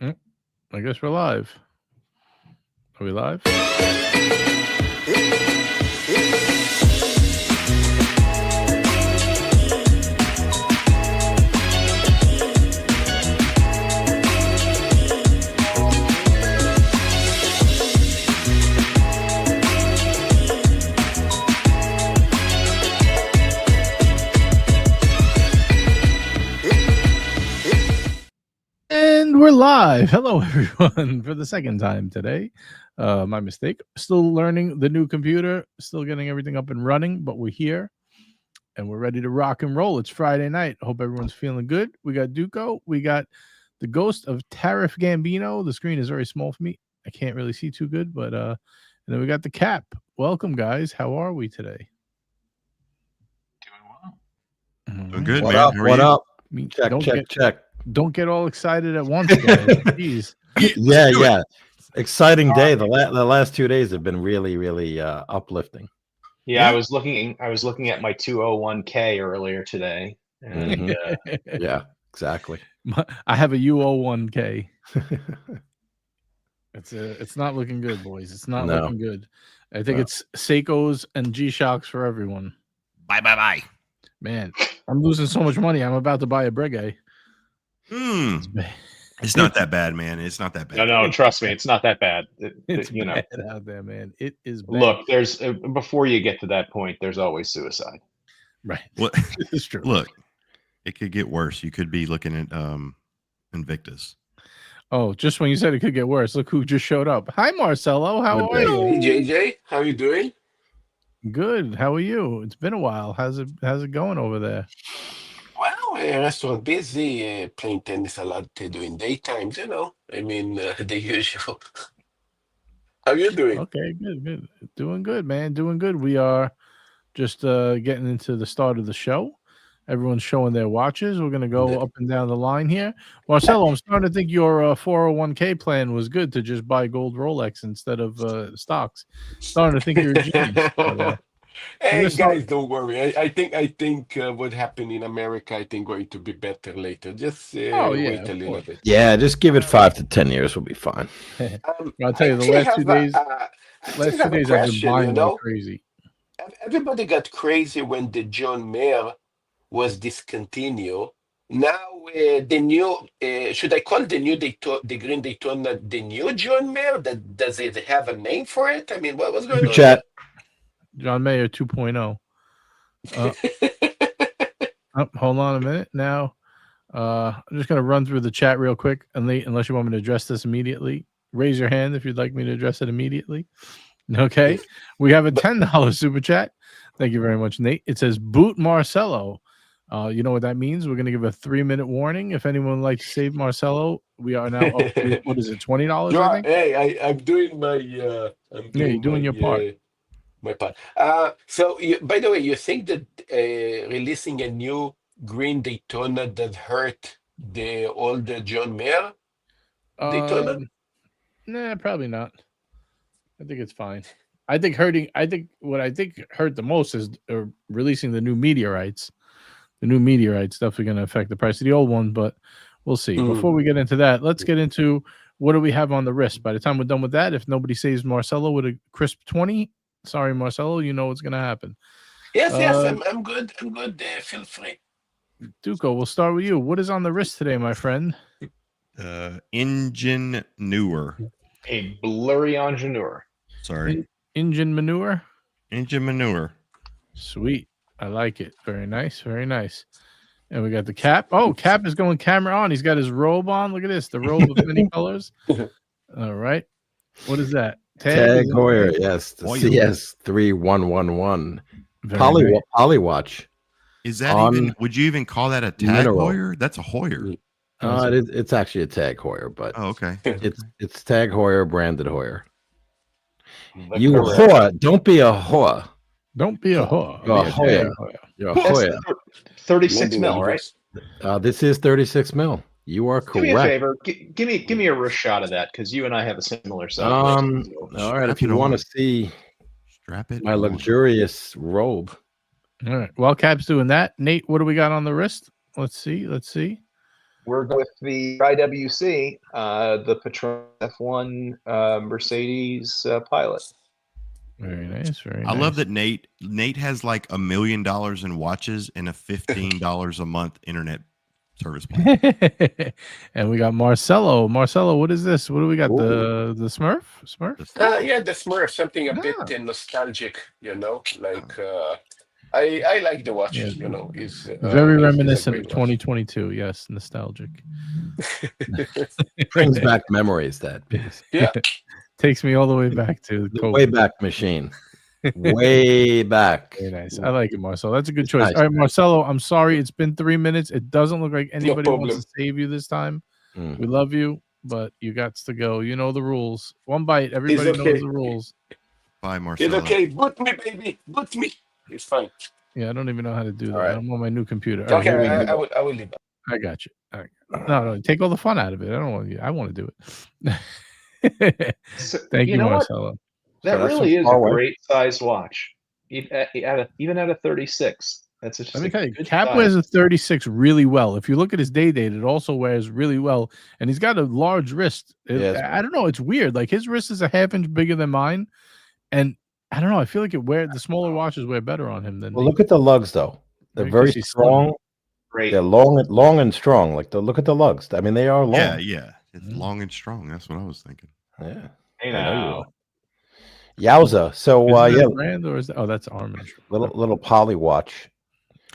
I guess we're live. Are we live? And we're live. Hello, everyone, for the second time today. My mistake. Still learning the new computer, still getting everything up and running, but we're here and we're ready to rock and roll. It's Friday night. Hope everyone's feeling good. We got Duco. We got the ghost of Tariff Gambino. The screen is very small for me. I can't really see too good, but and then we got the Cap. Welcome, guys. How are we today? Doing well. Doing good, what man. Up, what up? Check. Don't get all excited at once, guys. Jeez. Yeah. Exciting day. The last 2 days have been really uplifting. Yeah, I was looking at my 201k earlier today. And, yeah, exactly. I have a U01k. It's not looking good, boys. It's not looking good. I think it's Seikos and G-Shocks for everyone. Bye. Man, I'm losing so much money. I'm about to buy a Breguet. It's not that bad, man. It's not that bad. No, trust me, it's not that bad. It's bad out there, man. It is bad. Look, there's before you get to that point, there's always suicide. Right. Well, it's true. Look, it could get worse. You could be looking at Invictus. Oh, just when you said it could get worse, look who just showed up. Hi, Marcelo. How are you? Hey, JJ. How you doing? Good. How are you? It's been a while. How's it going over there? Well, restaurant busy, playing tennis a lot, doing daytimes, you know. I mean, the usual. How you doing? Okay, good. Doing good, man. Doing good. We are just getting into the start of the show. Everyone's showing their watches. We're going to go up and down the line here. Marcelo, I'm starting to think your 401k plan was good to just buy gold Rolex instead of stocks. Starting to think you're a genius. But, hey guys, don't worry. I think what happened in America, I think going to be better later. Just wait a little bit. Yeah, just give it 5 to 10 years. We'll be fine. I'll tell you, the last 2 days, I've been buying like crazy. Everybody got crazy when the John Mayer was discontinued. Now the new, should I call the Green Daytona the new John Mayer? Does it have a name for it? I mean, what's going on? Chat. John Mayer 2.0. Hold on a minute. Now, I'm just going to run through the chat real quick. Unless you want me to address this immediately, raise your hand if you'd like me to address it immediately. Okay. We have a $10 super chat. Thank you very much, Nate. It says boot Marcelo. You know what that means? We're going to give a 3-minute warning. If anyone would like to save Marcelo, we are now up to, what is it, $20? I think? Hey, I'm doing my. You're doing your part. My part. So, by the way, you think that releasing a new Green Daytona that hurt the older John Mayer Daytona? Nah, probably not. I think it's fine. What I think hurt the most is releasing the new meteorites. The new meteorites definitely going to affect the price of the old one, but we'll see. Before we get into that, let's get into what do we have on the wrist. By the time we're done with that, if nobody saves Marcelo with a crisp 20, sorry, Marcelo, you know what's going to happen. Yes, I'm good. I'm good. Feel free. Duco, we'll start with you. What is on the wrist today, my friend? Engine newer. A blurry ingenieur. Sorry. Engine manure? Engine manure. Sweet. I like it. Very nice. Very nice. And we got the Cap. Oh, Cap is going camera on. He's got his robe on. Look at this. The robe of many colors. All right. What is that? Tag Heuer. Yes. The CS3111. Poly watch. Is that even, would you even call that a Tag Heuer? That's a Heuer. It's actually a Tag Heuer, but okay. It's Tag Heuer, branded Heuer. You whore. Don't be a whore. Don't be a whore. You're a Hoya. 36 mil, right? This is 36 mil. You are correct. Do me a favor. Give me a wrist shot of that because you and I have a similar size. All right. If you want to see my luxurious robe. All right. While Cap's doing that, Nate, what do we got on the wrist? Let's see. we're going with the IWC, the Patron F1 Mercedes Pilot. Very nice. Very nice. I love that Nate has like $1 million in watches and a $15 a month internet service plan. And we got Marcelo. Marcelo, what is this? What do we got? Ooh. The Smurf? Smurf? Yeah, the Smurf, something a bit nostalgic, like I like the watch, Yeah. Is Very is a reminiscent great of 2022. Yes, nostalgic. Brings back memories, that piece. Yeah. Takes me all the way back to The COVID. way back machine. Way back. Very nice. I like it, Marcelo. That's a good It's choice. nice. All right, Marcelo, I'm sorry. It's been 3 minutes. It doesn't look like anybody wants problem. to save you this time. Mm. We love you, but you got to go. You know the rules. One bite. Everybody okay. knows the rules. Bye, It's Marcelo. okay. Boot me, baby. Boot me. It's fine. Yeah, I don't even know how to do that. All right. I'm on my new computer. All right, Okay, here we go. I will leave. I got you. All right. No, take all the fun out of it. I don't want you. I want to do it. So, Thank you, know what? Marcelo. That So that's really from is far a away. great sized watch. Even at a 36. That's just Let me a tell you, good Cap size. wears a 36 really well. If you look at his day date, it also wears really well. And he's got a large wrist. Yes. I don't know. It's weird. Like his wrist is a half inch bigger than mine. And I don't know. I feel like the smaller watches wear better on him than Well, me. look at the lugs, though. They're Maybe very 'cause he's slim. strong. Great. They're long and strong. Look at the lugs. I mean, they are long. Yeah. It's long and strong. That's what I was thinking. Yeah. Hey, I know you now. are. Yowza. So Is that yeah, a brand or is that, that's Armin. little poly watch.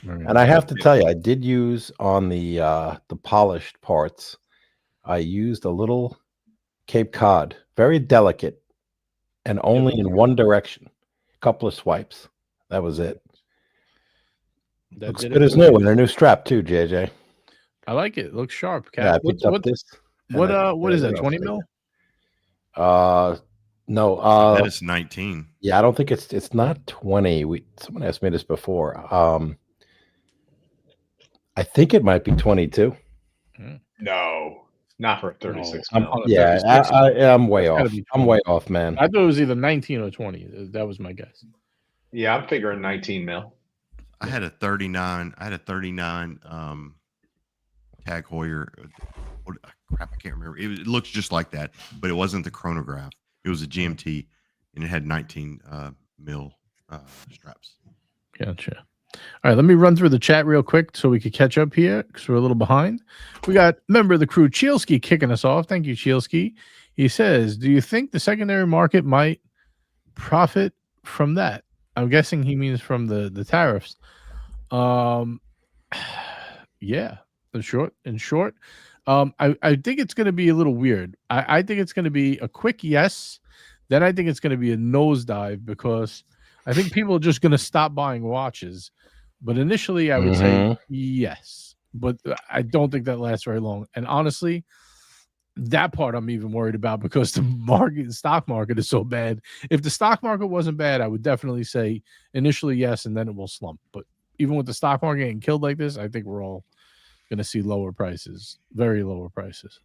Very And I nice. have to tell you, I did use on the polished parts. I used a little Cape Cod, very delicate, and only in one direction. A couple of swipes. That was it. That Looks did good it as for new, me. and a new strap too, JJ. I like it. It looks sharp. Cap. Yeah, I picked up this. and I- What is that? what else 20 did I mil? get? No. That is 19. Yeah, I don't think it's not 20. Someone asked me this before. I think it might be 22. No, not for a 36. I'm mil. on a Yeah, 36. I'm way That's gotta off. be I'm 20. way off, man. I thought it was either 19 or 20. That was my guess. Yeah, I'm figuring 19 mil. I had a 39. I had a 39 Tag Heuer. Crap, I can't remember. It looks just like that, but it wasn't the chronograph. It was a GMT, and it had 19 mil straps. Gotcha. All right, let me run through the chat real quick so we could catch up here because we're a little behind. We got member of the crew, Chielski, kicking us off. Thank you, Chielski. He says, do you think the secondary market might profit from that? I'm guessing he means from the tariffs. Yeah, in short. I think it's going to be a little weird. I think it's going to be a quick yes. Then I think it's going to be a nosedive because I think people are just going to stop buying watches. But initially, I would say yes. But I don't think that lasts very long. And honestly, that part I'm even worried about because the stock market is so bad. If the stock market wasn't bad, I would definitely say initially yes, and then it will slump. But even with the stock market getting killed like this, I think we're all going to see lower prices, very lower prices.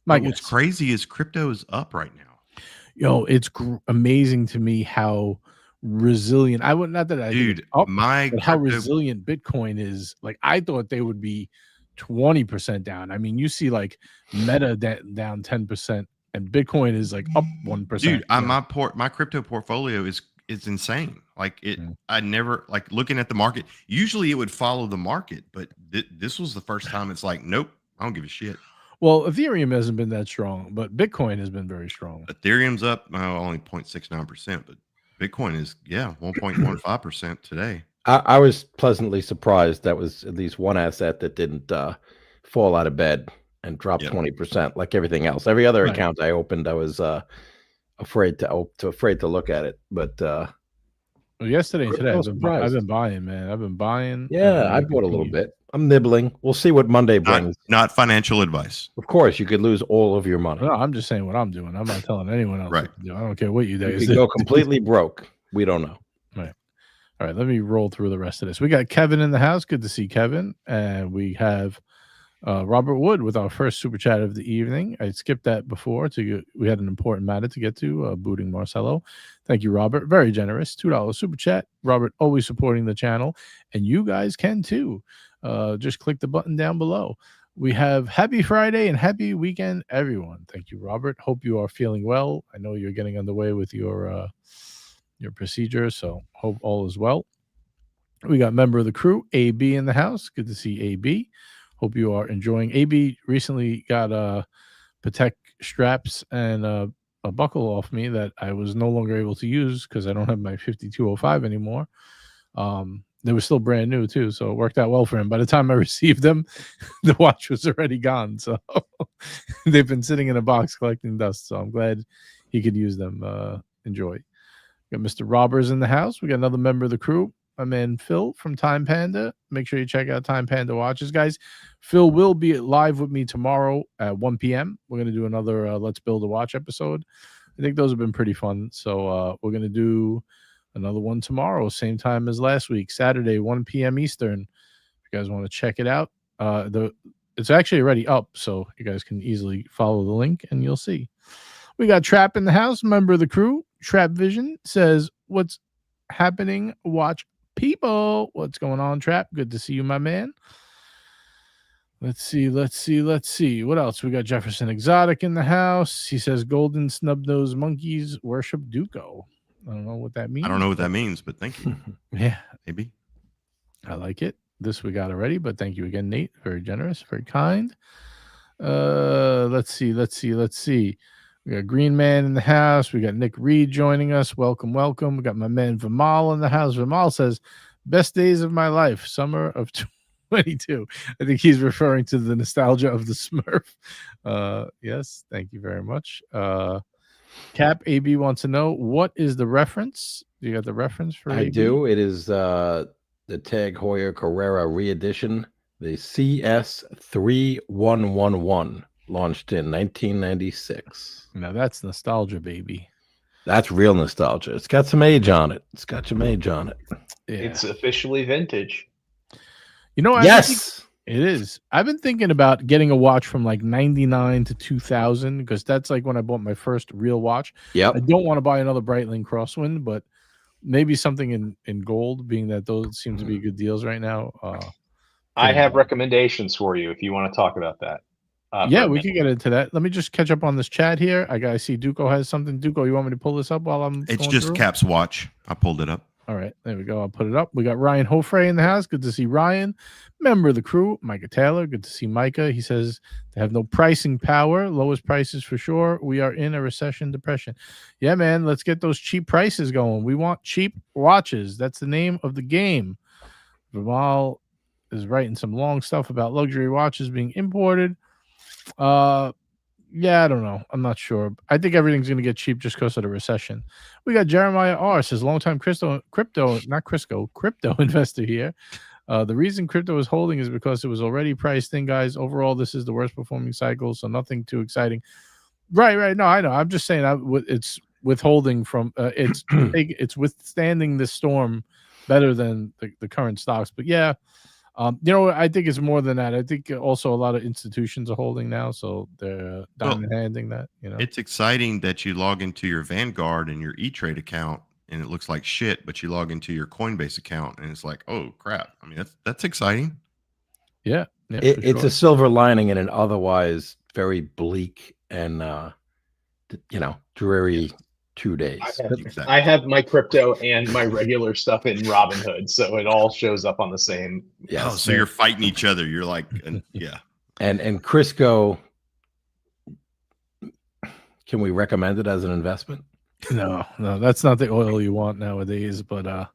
What's crazy is crypto is up right now. Yo, it's amazing to me how resilient. I would not that I Dude, up, my but how resilient Bitcoin is. Like I thought they would be 20% down. I mean, you see like Meta down 10%, and Bitcoin is like up 1%. Dude, my crypto portfolio is insane. Like it, I never like looking at the market. Usually it would follow the market, but this was the first time it's like, nope, I don't give a shit. Well, Ethereum hasn't been that strong, but Bitcoin has been very strong. Ethereum's up only 0.69%, but Bitcoin is 1.15% today. I was pleasantly surprised that was at least one asset that didn't fall out of bed and drop 20% like everything else. Every other account I opened, I was afraid to look at it. But well, yesterday and today, I've been buying, man. I've been buying. Yeah, I bought a little bit. I'm nibbling. We'll see what Monday brings. Not financial advice. Of course, you could lose all of your money. No, I'm just saying what I'm doing. I'm not telling anyone else what to do. I don't care what you You guys could go completely broke. We don't know. Right. All right, let me roll through the rest of this. We got Kevin in the house. Good to see Kevin. And we have Robert Wood with our first super chat of the evening. I skipped that before. We had an important matter to get to, booting Marcelo. Thank you, Robert. Very generous. $2 super chat. Robert always supporting the channel. And you guys can too. Just click the button down below. We have happy Friday and happy weekend, everyone. Thank you, Robert. Hope you are feeling well. I know you're getting underway with your procedure, so hope all is well. We got member of the crew, AB, in the house. Good to see AB. Hope you are enjoying. AB recently got Patek straps and a buckle off me that I was no longer able to use because I don't have my 5205 anymore. They were still brand new too, so it worked out well for him. By the time I received them, the watch was already gone. So they've been sitting in a box collecting dust. So I'm glad he could use them. Enjoy. Got Mr. Robbers in the house. We got another member of the crew, my man Phil from Time Panda. Make sure you check out Time Panda Watches, guys. Phil will be live with me tomorrow at 1 p.m. We're going to do another Let's Build a Watch episode. I think those have been pretty fun. So we're going to do another one tomorrow, same time as last week, Saturday, 1 p.m. Eastern. If you guys want to check it out, it's actually already up, so you guys can easily follow the link and you'll see. We got Trap in the house, member of the crew. Trap Vision says, "What's happening, watch people? What's going on, Trap? Good to see you, my man." Let's see. What else? We got Jefferson Exotic in the house. He says, "Golden snub-nosed monkeys worship Duco." I don't know what that means. I don't know what that means, but thank you. Yeah, Maybe. I like it. This we got already, but thank you again, Nate. Very generous, very kind. Let's see. We got Green Man in the house. We got Nick Reed joining us. Welcome. We got my man Vimal in the house. Vimal says, "Best days of my life, summer of 22. I think he's referring to the nostalgia of the Smurf. Yes, thank you very much. Cap AB wants to know, what is the reference? Do you got the reference for I AB? do. It is the Tag Heuer Carrera re-edition, the CS3111, launched in 1996. Now that's nostalgia, baby. That's real nostalgia. It's got some age on it. Yeah. It's officially vintage. You know, Yes. it is. I've been thinking about getting a watch from like 99 to 2000 because that's like when I bought my first real watch. Yep. I don't want to buy another Breitling Crosswind, but maybe something in gold, being that those seem to be good deals right now. I have recommendations for you if you want to talk about that. Yeah, we can get into that. Let me just catch up on this chat here. I see Duco has something. Duco, you want me to pull this up while I'm It's going just through? Cap's watch. I pulled it up. All right, there we go. I'll put it up. We got Ryan Hofrey in the house. Good to see Ryan. Member of the crew, Micah Taylor. Good to see Micah. He says they have no pricing power. Lowest prices for sure. We are in a recession depression. Yeah, man. Let's get those cheap prices going. We want cheap watches. That's the name of the game. Vimal is writing some long stuff about luxury watches being imported. Yeah, I don't know. I'm not sure. I think everything's going to get cheap just because of the recession. We got Jeremiah R. says, longtime crypto investor here. The reason crypto is holding is because it was already priced in, guys. Overall, this is the worst performing cycle, so nothing too exciting. Right. No, I know. I'm just saying it's withholding from it's withstanding the storm better than the current stocks. But yeah, I think it's more than that. I think also a lot of institutions are holding now, so they're diamond handing that. It's exciting that you log into your Vanguard and your E-Trade account, and it looks like shit, but you log into your Coinbase account, and it's like, oh crap! I mean, that's exciting. Yeah, it's a silver lining in an otherwise very bleak and dreary 2 days. I have my crypto and my regular stuff in Robinhood, so it all shows up on the same. Yes. Oh, so you're fighting each other. You're like, yeah. And Crisco, can we recommend it as an investment? No, that's not the oil you want nowadays. But I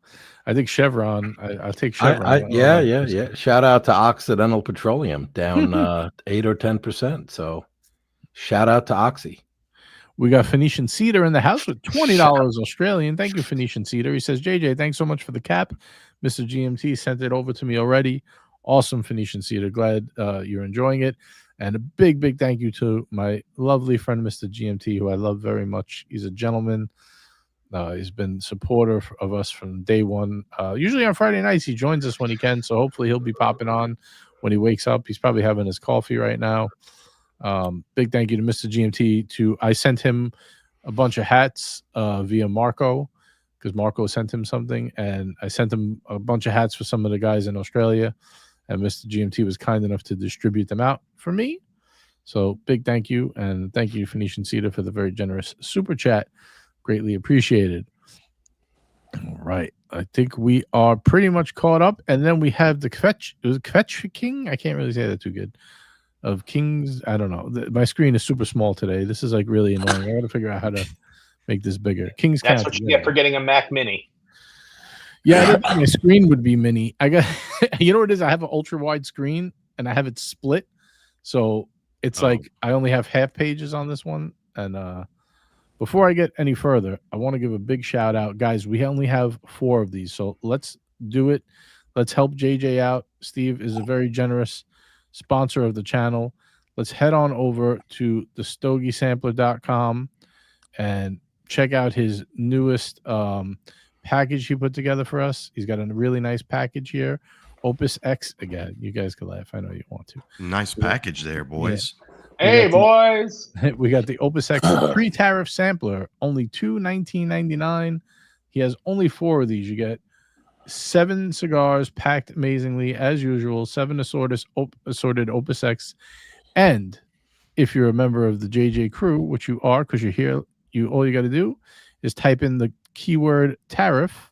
think Chevron. I'll take Chevron. Yeah. Shout out to Occidental Petroleum, down 8 or 10%. So shout out to Oxy. We got Phoenician Cedar in the house with $20 Australian. Thank you, Phoenician Cedar. He says, JJ, thanks so much for the cap. Mr. GMT sent it over to me already. Awesome, Phoenician Cedar. Glad you're enjoying it. And a big, big thank you to my lovely friend, Mr. GMT, who I love very much. He's a gentleman. He's been supportive of us from day one. Usually on Friday nights, he joins us when he can. So hopefully he'll be popping on when he wakes up. He's probably having his coffee right now. Big thank you to Mr. GMT. I sent him a bunch of hats via Marco, because Marco sent him something, and I sent him a bunch of hats for some of the guys in Australia, and Mr. GMT was kind enough to distribute them out for me. So big thank you, and thank you, Phoenician Cedar, for the very generous super chat. Greatly appreciated. All right, I think we are pretty much caught up, and then we have the Kvetch King. I can't really say that too good. Of Kings, I don't know. My screen is super small today. This is like really annoying. I got to figure out how to make this bigger. King's That's County, what you get for getting a Mac Mini. Yeah, I didn't think my screen would be mini. I got, you know what it is? I have an ultra wide screen and I have it split, so it's like I only have half pages on this one. And before I get any further, I want to give a big shout out, guys. We only have 4 of these, so let's do it. Let's help JJ out. Steve is a very generous sponsor of the channel. Let's head on over to thestogiesampler.com and check out his newest package he put together for us. He's got a really nice package here. Opus X again. You guys can laugh. I know you want to. Nice package there, boys. Yeah. Hey, boys. We got the Opus X pre-tariff sampler, only $19.99. He has only 4 of these. You get 7 cigars packed amazingly as usual, 7 assorted Opus X. And if you're a member of the JJ crew, which you are because you're here, all you got to do is type in the keyword tariff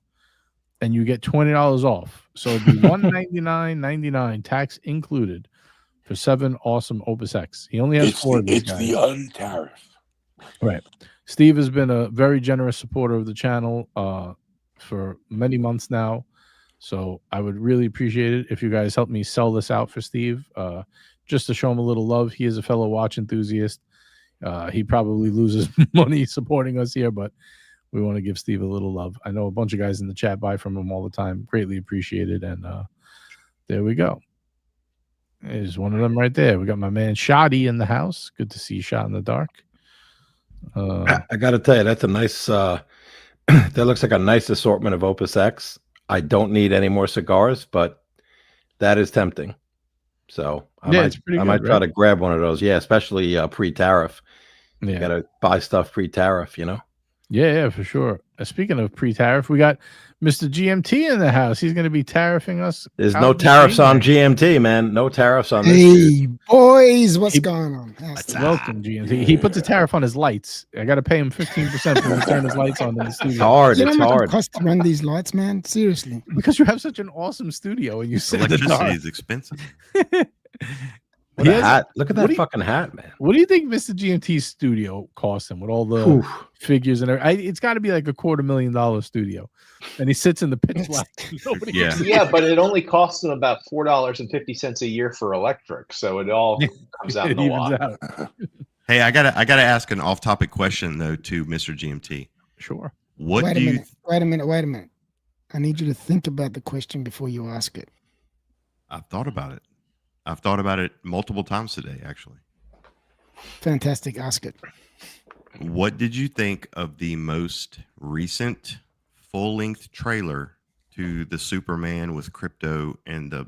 and you get $20 off. So it'd be $199.99 tax included for 7 awesome Opus X. He only has 4 of these guys. It's the untariff. Right. Steve has been a very generous supporter of the channel for many months now. So I would really appreciate it if you guys help me sell this out for Steve, just to show him a little love. He is a fellow watch enthusiast. He probably loses money supporting us here, but we want to give Steve a little love. I know a bunch of guys in the chat buy from him all the time. Greatly appreciated. And there we go. There's one of them right there. We got my man Shoddy in the house. Good to see you, Shot in the Dark. I got to tell you, that's a nice, that looks like a nice assortment of Opus X. I don't need any more cigars, but that is tempting. So I might try to grab one of those. Yeah, especially pre-tariff. Yeah. You got to buy stuff pre-tariff, you know? Yeah, for sure. Speaking of pre-tariff, we got Mr. GMT in the house. He's going to be tariffing us. There's no tariffs on GMT, man. No tariffs on this. Hey, boys, what's going on? Welcome, GMT. He puts a tariff on his lights. I got to pay him 15% for him to turn his lights on in the studio. It's hard. You know It's how much hard. it costs to run these lights, man? Seriously. Because you have such an awesome studio and you sit in the Electricity dark. is expensive. What a hat. Look at that fucking hat, man. What do you think Mr. GMT's studio cost him with all the figures and everything? It's got to be like $250,000 studio. And he sits in the pitch black. Yeah, but it only costs him about $4.50 a year for electric. So it all comes out in the wash. Hey, I gotta ask an off-topic question though to Mr. GMT. Sure. Wait a minute. I need you to think about the question before you ask it. I've thought about it. I've thought about it multiple times today, actually. Fantastic. Ask it. What did you think of the most recent full-length trailer to the Superman with crypto and the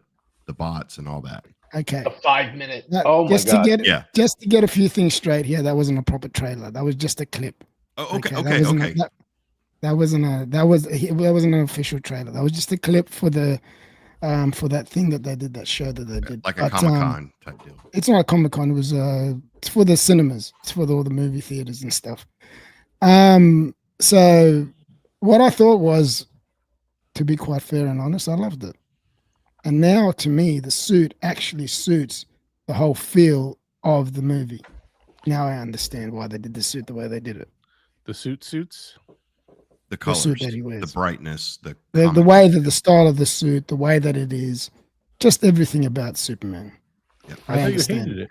bots and all that? Okay. A 5-minute. Oh my god. Just to get a few things straight here, that wasn't a proper trailer. That was just a clip. Oh, okay. That wasn't an official trailer. That was just a clip for that thing that they did, that show that they did, like a Comic-Con type deal. It's not a Comic-Con. It was it's for the cinemas. It's for all the movie theaters and stuff. So what I thought was, to be quite fair and honest, I loved it. And now to me, the suit actually suits the whole feel of the movie. Now I understand why they did the suit the way they did it. The suits. The colors, suit that he wears. the brightness, the way that the style of the suit, the way that it is, just everything about Superman. Yep. I thought you hated it.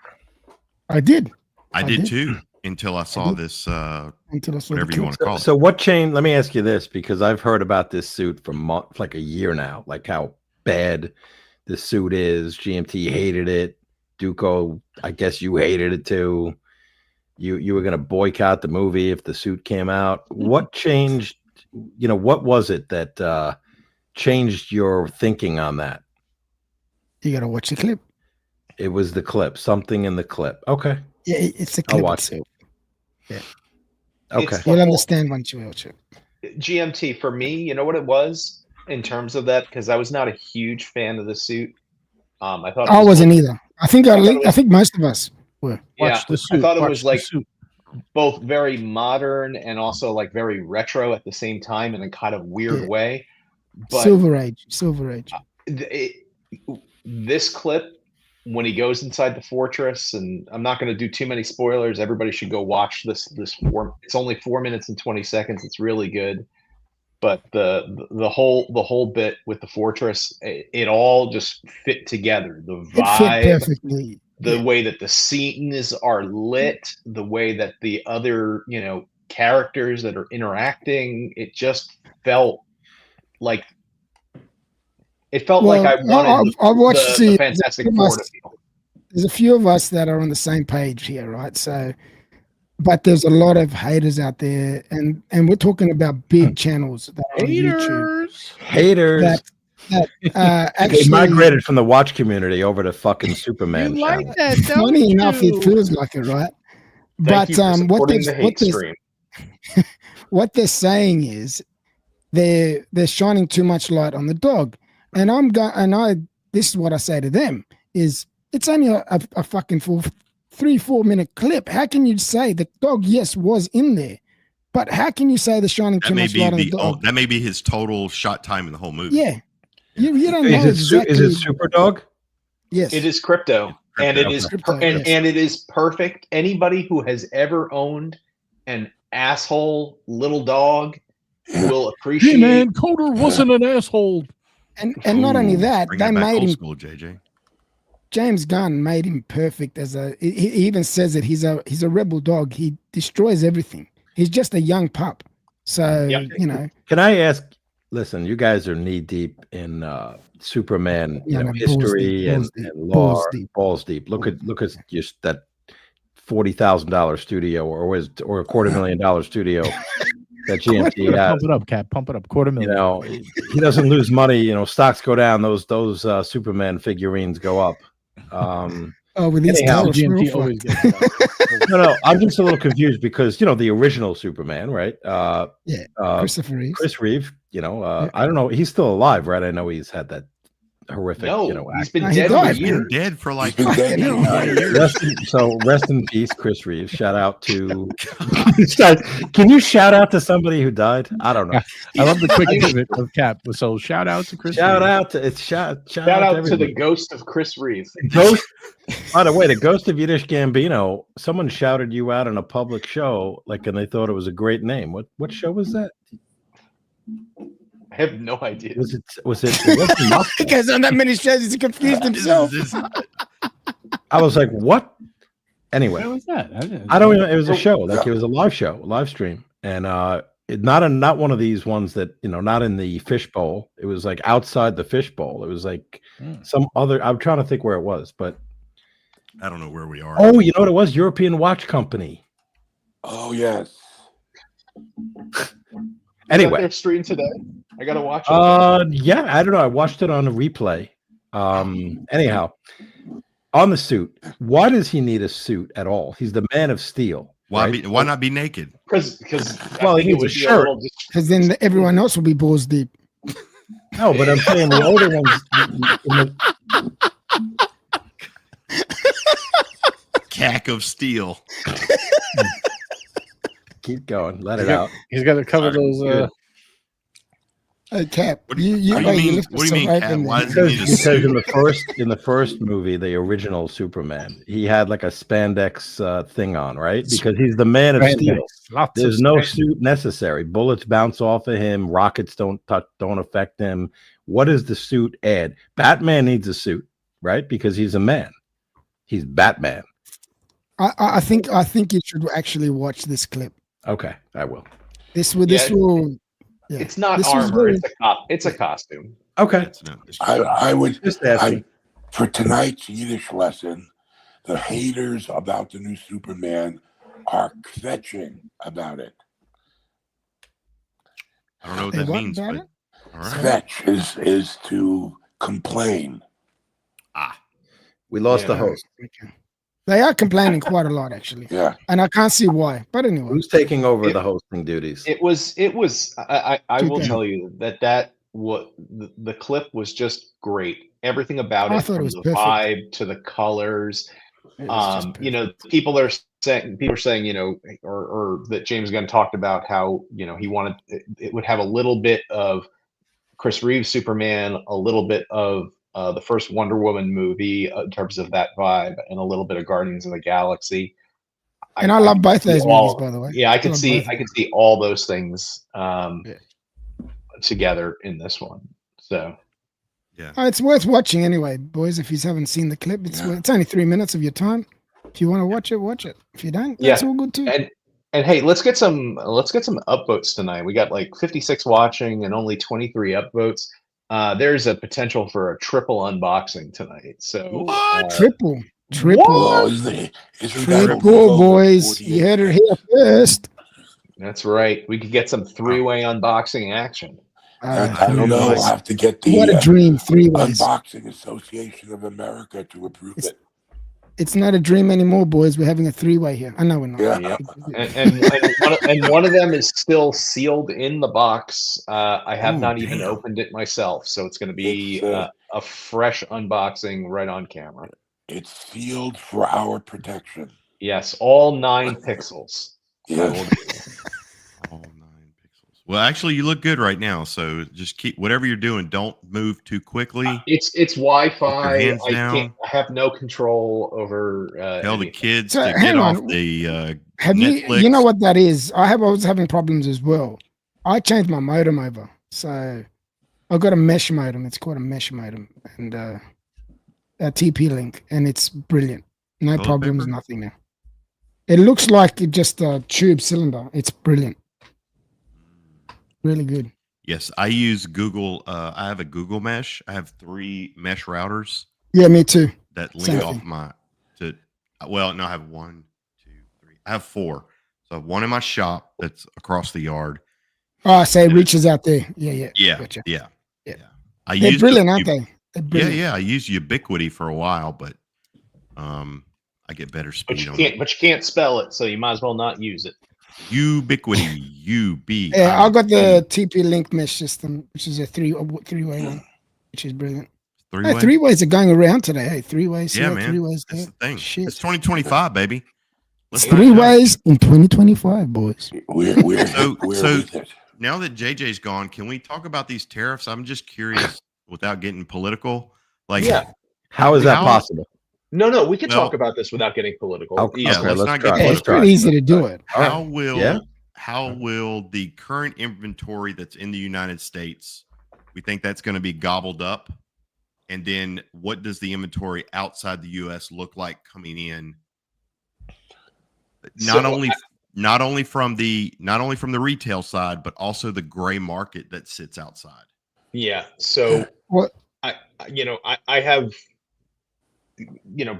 I did. I did too, until I saw this, whatever you want to call it. So what changed? Let me ask you this, because I've heard about this suit for like a year now, like how bad this suit is. GMT hated it. Duco, I guess you hated it too. You were going to boycott the movie if the suit came out. What changed? You know, what was it that changed your thinking on that? You got to watch the clip. It was the clip, something in the clip. Okay. Yeah, it's a clip. I'll watch it. Yeah. Okay. You'll understand once you watch it. GMT, for me, you know what it was in terms of that? Because I was not a huge fan of the suit. I thought I wasn't either. I think I think most of us were. Watch the suit. I thought it watch was the like suit. both very modern and also like very retro at the same time in a kind of weird Yeah. way. But Silver Age. this clip, when he goes inside the fortress, and I'm not going to do too many spoilers. Everybody should go watch this. It's only 4 minutes and 20 seconds. It's really good. But the whole bit with the fortress, it all just fit together. The It fit vibe, perfectly. the way that the scenes are lit, the way that the other characters that are interacting, it just felt like I wanted I watched the Fantastic Four to feel. There's a few of us that are on the same page here, right? So, but there's a lot of haters out there, and we're talking about big channels that are on YouTube. Haters. That They actually migrated from the watch community over to fucking Superman. You like channel. that, don't funny enough, you? it feels like it, right? Thank you for supporting the hate there's- stream. what they're saying is they're shining too much light on the dog, and this is what I say to them is it's only a fucking 3-4 minute clip. How can you say the dog was in there, but how can you say they're shining too much light on the dog? That may be his total shot time in the whole movie. Yeah, you don't know Is exactly. it Super Dog? Yes, It is crypto, and it is Crypto, and yes. it is perfect. Anybody who has ever owned an asshole little dog will appreciate. Hey man, Coder wasn't an asshole. And not only that, Bring they it back made old him. school, JJ. James Gunn made him perfect as a. He even says that he's a rebel dog. He destroys everything. He's just a young pup. So Yep. Can I ask? Listen, you guys are knee deep in Superman, Yeah, man, balls history deep, and balls deep, lore, balls deep. balls deep. Look at just that $40,000 studio, or $250,000 studio that GMT has. Pump it up, Cap. Pump it up. $250,000. He doesn't lose money. Stocks go down. Those Superman figurines go up. With these Anyhow, towers, we're all GMT always fucked. gets that. No, I'm just a little confused because the original Superman, right? Christopher Reeve. Chris Reeve. I don't know. He's still alive, right? I know he's had that horrific. No, he's been He dead for died. He's been years. dead for like He's been dead. 20 years. Rest in peace, Chris Reeves. Shout out to. Can you shout out to somebody who died? I don't know. I love the quick pivot of Cap. So shout out to Chris. Shout Reeve. out to Shout out to the everybody. ghost of Chris Reeve. Ghost. By the way, the ghost of Yiddish Gambino. Someone shouted you out in a public show, and they thought it was a great name. What show was that? I have no idea. Was it? It wasn't Moscow. Because on that many shows, he's confused himself. I was like, what? Anyway, What was that? I don't even. It was a show. It was a live stream, and not one of these ones that not in the fishbowl. It was like outside the fishbowl. It was like some other. I'm trying to think where it was, but I don't know where we are. oh, you know what it was? European Watch Company. Oh yes. Anyway, their stream today. I gotta watch it. yeah, I don't know. I watched it on a replay. Anyhow, on the suit. Why does he need a suit at all? He's the Man of Steel. Why right? why not be naked? Because Well, he needs a shirt. Because then everyone else will be balls deep. No, but I'm saying the older ones. Cack of steel. Keep going. Let it out. He's got to cover those. Cap. What do you mean? What do you mean, Cap? Why does he need a Because suit? in the first movie, the original Superman, he had like a spandex thing on, right? Because he's the Man of Steel. There's no suit necessary. Bullets bounce off of him. Rockets don't affect him. What does the suit add? Batman needs a suit, right? Because he's a man. He's Batman. I think you should actually watch this clip. Okay, I will. This will. Yeah. It's not This was armor. very- It's a costume. Okay. It's not- it's I would Just asking. for tonight's Yiddish lesson. The haters about the new Superman are kvetching about it. I don't know what Hey, that what means, about but it? all right. Kvetch is to complain. We lost the Yeah. host. Okay. They are complaining quite a lot, actually, Yeah. and I can't see why. But anyway, Who's taking over the hosting duties? It was. I will Okay. tell you that what the clip was just great. everything about I it, thought it from was the perfect. vibe to the colors. It was just You know, perfect. people are saying, you know, or that James Gunn talked about how, you know, he wanted it would have a little bit of Chris Reeves Superman, a little bit of the first Wonder Woman movie in terms of that vibe, and a little bit of Guardians of the Galaxy. And I love both see those movies, by the way. Yeah, I love both of could them. see all those things Yeah. together in this one. So Yeah. It's worth watching anyway, boys. If you haven't seen the clip, it's only 3 minutes of your time. If you want to watch it, watch it. If you don't, that's all good too. And hey, let's get some upvotes tonight. We got like 56 watching and only 23 upvotes. There's a potential for a triple unboxing tonight. So What? Triple. Oh, isn't that Triple, boys. You heard it here first. That's right. We could get some three-way unboxing action. I don't know. I'll have to get the What a dream, 3 ways. Unboxing Association of America to approve it. It's not a dream anymore, boys. We're having a 3-way here. I know we're not. Yeah. And one of them is still sealed in the box. I have not even opened it myself, so it's going to be a fresh unboxing right on camera. It's sealed for our protection. Yes, all 9 pixels. Yes. All 9 pixels. Well, actually, you look good right now. So just keep whatever you're doing. Don't move too quickly. It's Wi-Fi. Hands down. I have no control over. Tell the kids So, to get hang off on. the Have Netflix. you know what that is? I was having problems as well. I changed my modem over. So I've got a mesh modem. It's called a mesh modem. And a TP link. And it's brilliant. No Toilet problems, paper? nothing now. It looks like just a tube cylinder. It's brilliant. Really good. Yes, I use Google. I have a Google Mesh. I have 3 mesh routers Yeah, me too. that link Same off thing. my to. Well, no, I have 1, 2, 3. I have 4. So I have 1 in my shop that's across the yard. Oh, so it reaches out there. Yeah. Yeah, Gotcha. yeah. Yeah. I They're used brilliant, aren't they? They're brilliant. Yeah. I used Ubiquity for a while, but I get better But speed you on can't. But you can't spell it, so you might as well not use it. Ubiquity. UB. Yeah, I got the TP link mesh system, which is a three-way one, which is brilliant. Hey, 3-way. 3-ways are going around today. Hey, 3-ways Yeah, here, man. 3-ways That's there. the thing. Shit. It's 2025, baby. It's Let's not 3-ways in 2025, boys. We're with it. Now that JJ's gone, can we talk about these tariffs? I'm just curious, without getting political. Like, Yeah. How is that How- possible? No, we can Well- talk about this without getting political. Okay, Yeah, let's not get try. Yeah, Let's it's try. pretty easy to do it. how will Yeah. how will the current inventory that's in the United States, we think that's going to be gobbled up? And then what does the inventory outside the US look like coming in? Not only from the retail side, but also the gray market that sits outside. Yeah. So What? I have,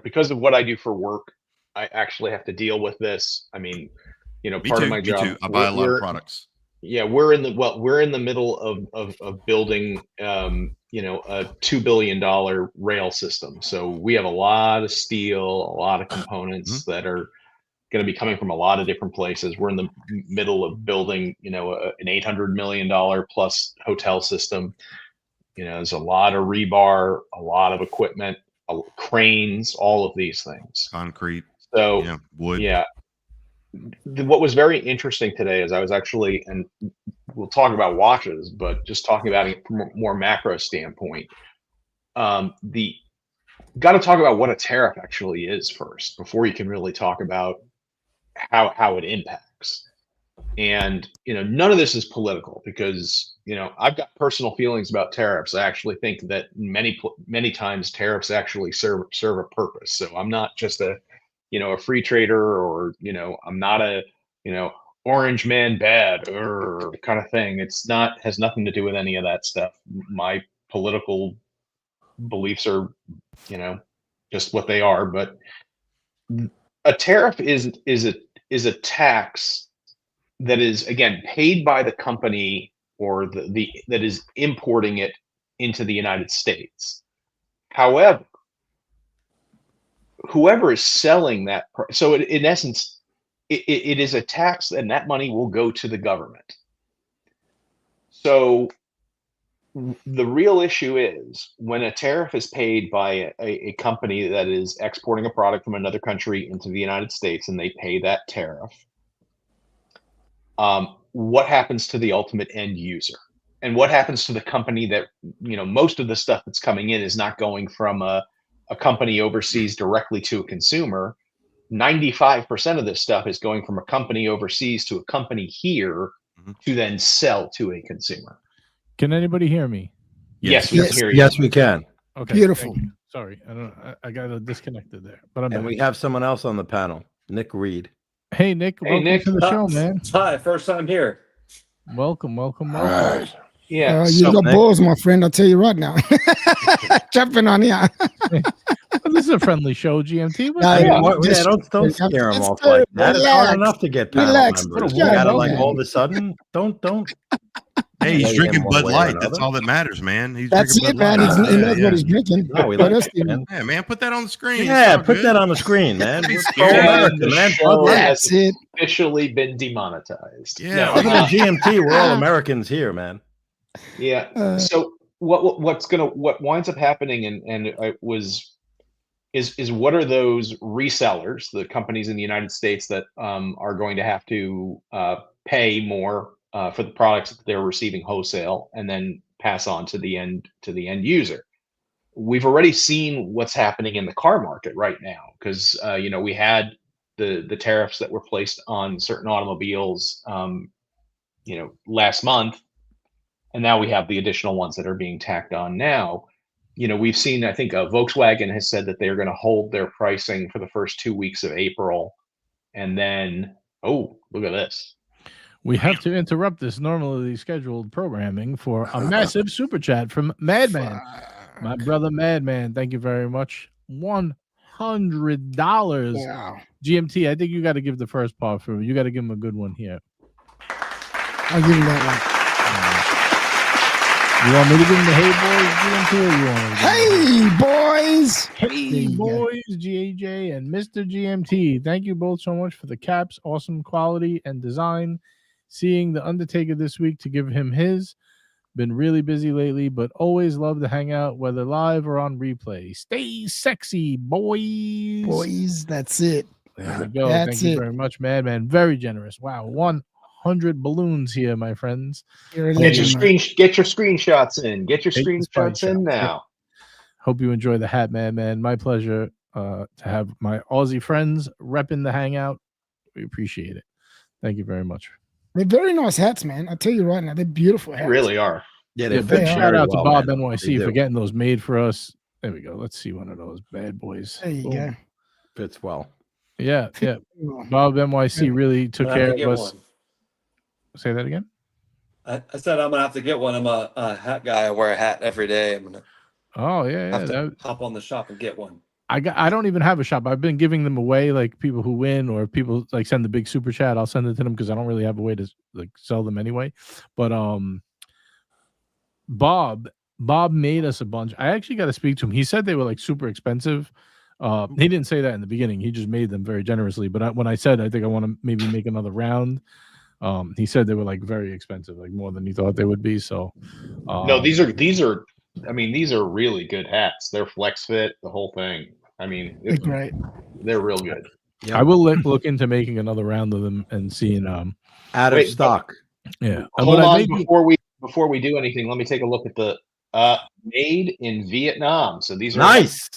because of what I do for work, I actually have to deal with this. I mean, Me part too. of my Me job. too. I buy a lot of products. Yeah, we're in the middle of building, a $2 billion rail system. So we have a lot of steel, a lot of components that are going to be coming from a lot of different places. We're in the middle of building, an $800 million plus hotel system. There's a lot of rebar, a lot of equipment, cranes, all of these things. Concrete. So Wood. yeah. What was very interesting today is I was actually, and we'll talk about watches, but just talking about it from a more macro standpoint, got to talk about what a tariff actually is first before you can really talk about how it impacts. And none of this is political because I've got personal feelings about tariffs. I actually think that many times tariffs actually serve a purpose. So I'm not just a free trader, or I'm not a orange man bad or kind of thing. Has nothing to do with any of that stuff. My political beliefs are just what they are. But a tariff is a tax that is, again, paid by the company or the that is importing it into the United States. However, whoever is selling that, so in essence, it is a tax, and that money will go to the government. So the real issue is when a tariff is paid by a company that is exporting a product from another country into the United States and they pay that tariff, what happens to the ultimate end user? And what happens to the company that, most of the stuff that's coming in is not going from a company overseas directly to a consumer. 95% of this stuff is going from a company overseas to a company here to then sell to a consumer. Can anybody hear me? Yes, we can hear you. Yes, we can. Okay. Beautiful. thank you. Sorry, I got disconnected there, but I'm And back. we have someone else on the panel, Nick Reed. Hey Nick, welcome Nick. to the show, man. Hi, first time here. Welcome. All right. Yeah. You So got Nick. balls, my friend. I'll tell you right now. Jumping on here. Well, this is a friendly show, GMT. What- Yeah, I mean, yeah. what- Just- don't scare them just off like that. It's hard relax. enough to get panel Relax. members. Yeah, You gotta yeah. like all of a sudden. Don't. Hey, he's Weigh in drinking one Bud way or Light. That's another. all that matters, man. He's That's drinking it, man. Bud Light. He knows what he's drinking. No, we What like else it, do you man. know? Yeah, man, put that on the screen. Yeah, It's all put good. that on the screen, man. Be We're scared. American, the man. show Bud Light. has That's it. officially been demonetized. Yeah. No, Other than GMT, we're all Americans here, man. yeah. So what winds up happening and is what are those resellers, the companies in the United States that are going to have to pay more for the products that they're receiving wholesale and then pass on to the end user. We've already seen what's happening in the car market right now because we had the tariffs that were placed on certain automobiles last month, and now we have the additional ones that are being tacked on now. We've seen, I think Volkswagen has said that they're going to hold their pricing for the first 2 weeks of April. And then, oh, look at this. We have to interrupt this normally scheduled programming for a massive super chat from Madman. My brother Madman, thank you very much. $100. Wow. GMT, I think you got to give the first part for you. Got to give him a good one here. I'll give him that You want me to give him the hey boys, GMT, or you want me to give him- one. Hey, boys. Hey you go. boys, GAJ and Mr. GMT. Thank you both so much for the caps. Awesome quality and design. Seeing the Undertaker this week to give him his. Been really busy lately, but always love to hang out, whether live or on replay. Stay sexy, boys. Boys, that's it. There we go. That's Thank you it. very much, Madman. Very generous. Wow, 100 balloons here, my friends. You're a Get your legend, man. get your screenshots in. Get your Take the screenshots in screenshots. now. Hope you enjoy the hat, man. My pleasure to have my Aussie friends repping the hangout. We appreciate it. Thank you very much. They're very nice hats, man. I tell you right now, they're beautiful They hats. really are. Yeah, Yeah, they big fit shout very out to well, Bob man. They NYC for do. getting those made for us. There we go. Let's see one of those bad boys. There you Boom. go. Fits well. Yeah. Bob NYC really took I'm gonna care have to of get us. one. Say that again. I said I'm gonna have to get one. I'm a hat guy. I wear a hat every day. I'm gonna Oh yeah. have to that- hop on the shop and get one. I don't even have a shop. I've been giving them away, like people who win or people like send the big super chat. I'll send it to them because I don't really have a way to like sell them anyway. But Bob made us a bunch. I actually got to speak to him. He said they were like super expensive. He didn't say that in the beginning. He just made them very generously. But when I said I think I want to maybe make another round, he said they were like very expensive, like more than he thought they would be. So No, these are. I mean, these are really good hats. They're flex fit, the whole thing. I mean, They're great. they're real good. I will look into making another round of them and seeing Out of Wait, stock. yeah. Hold But I on, may do- before we do anything, let me take a look at the made in Vietnam. So these are Nice.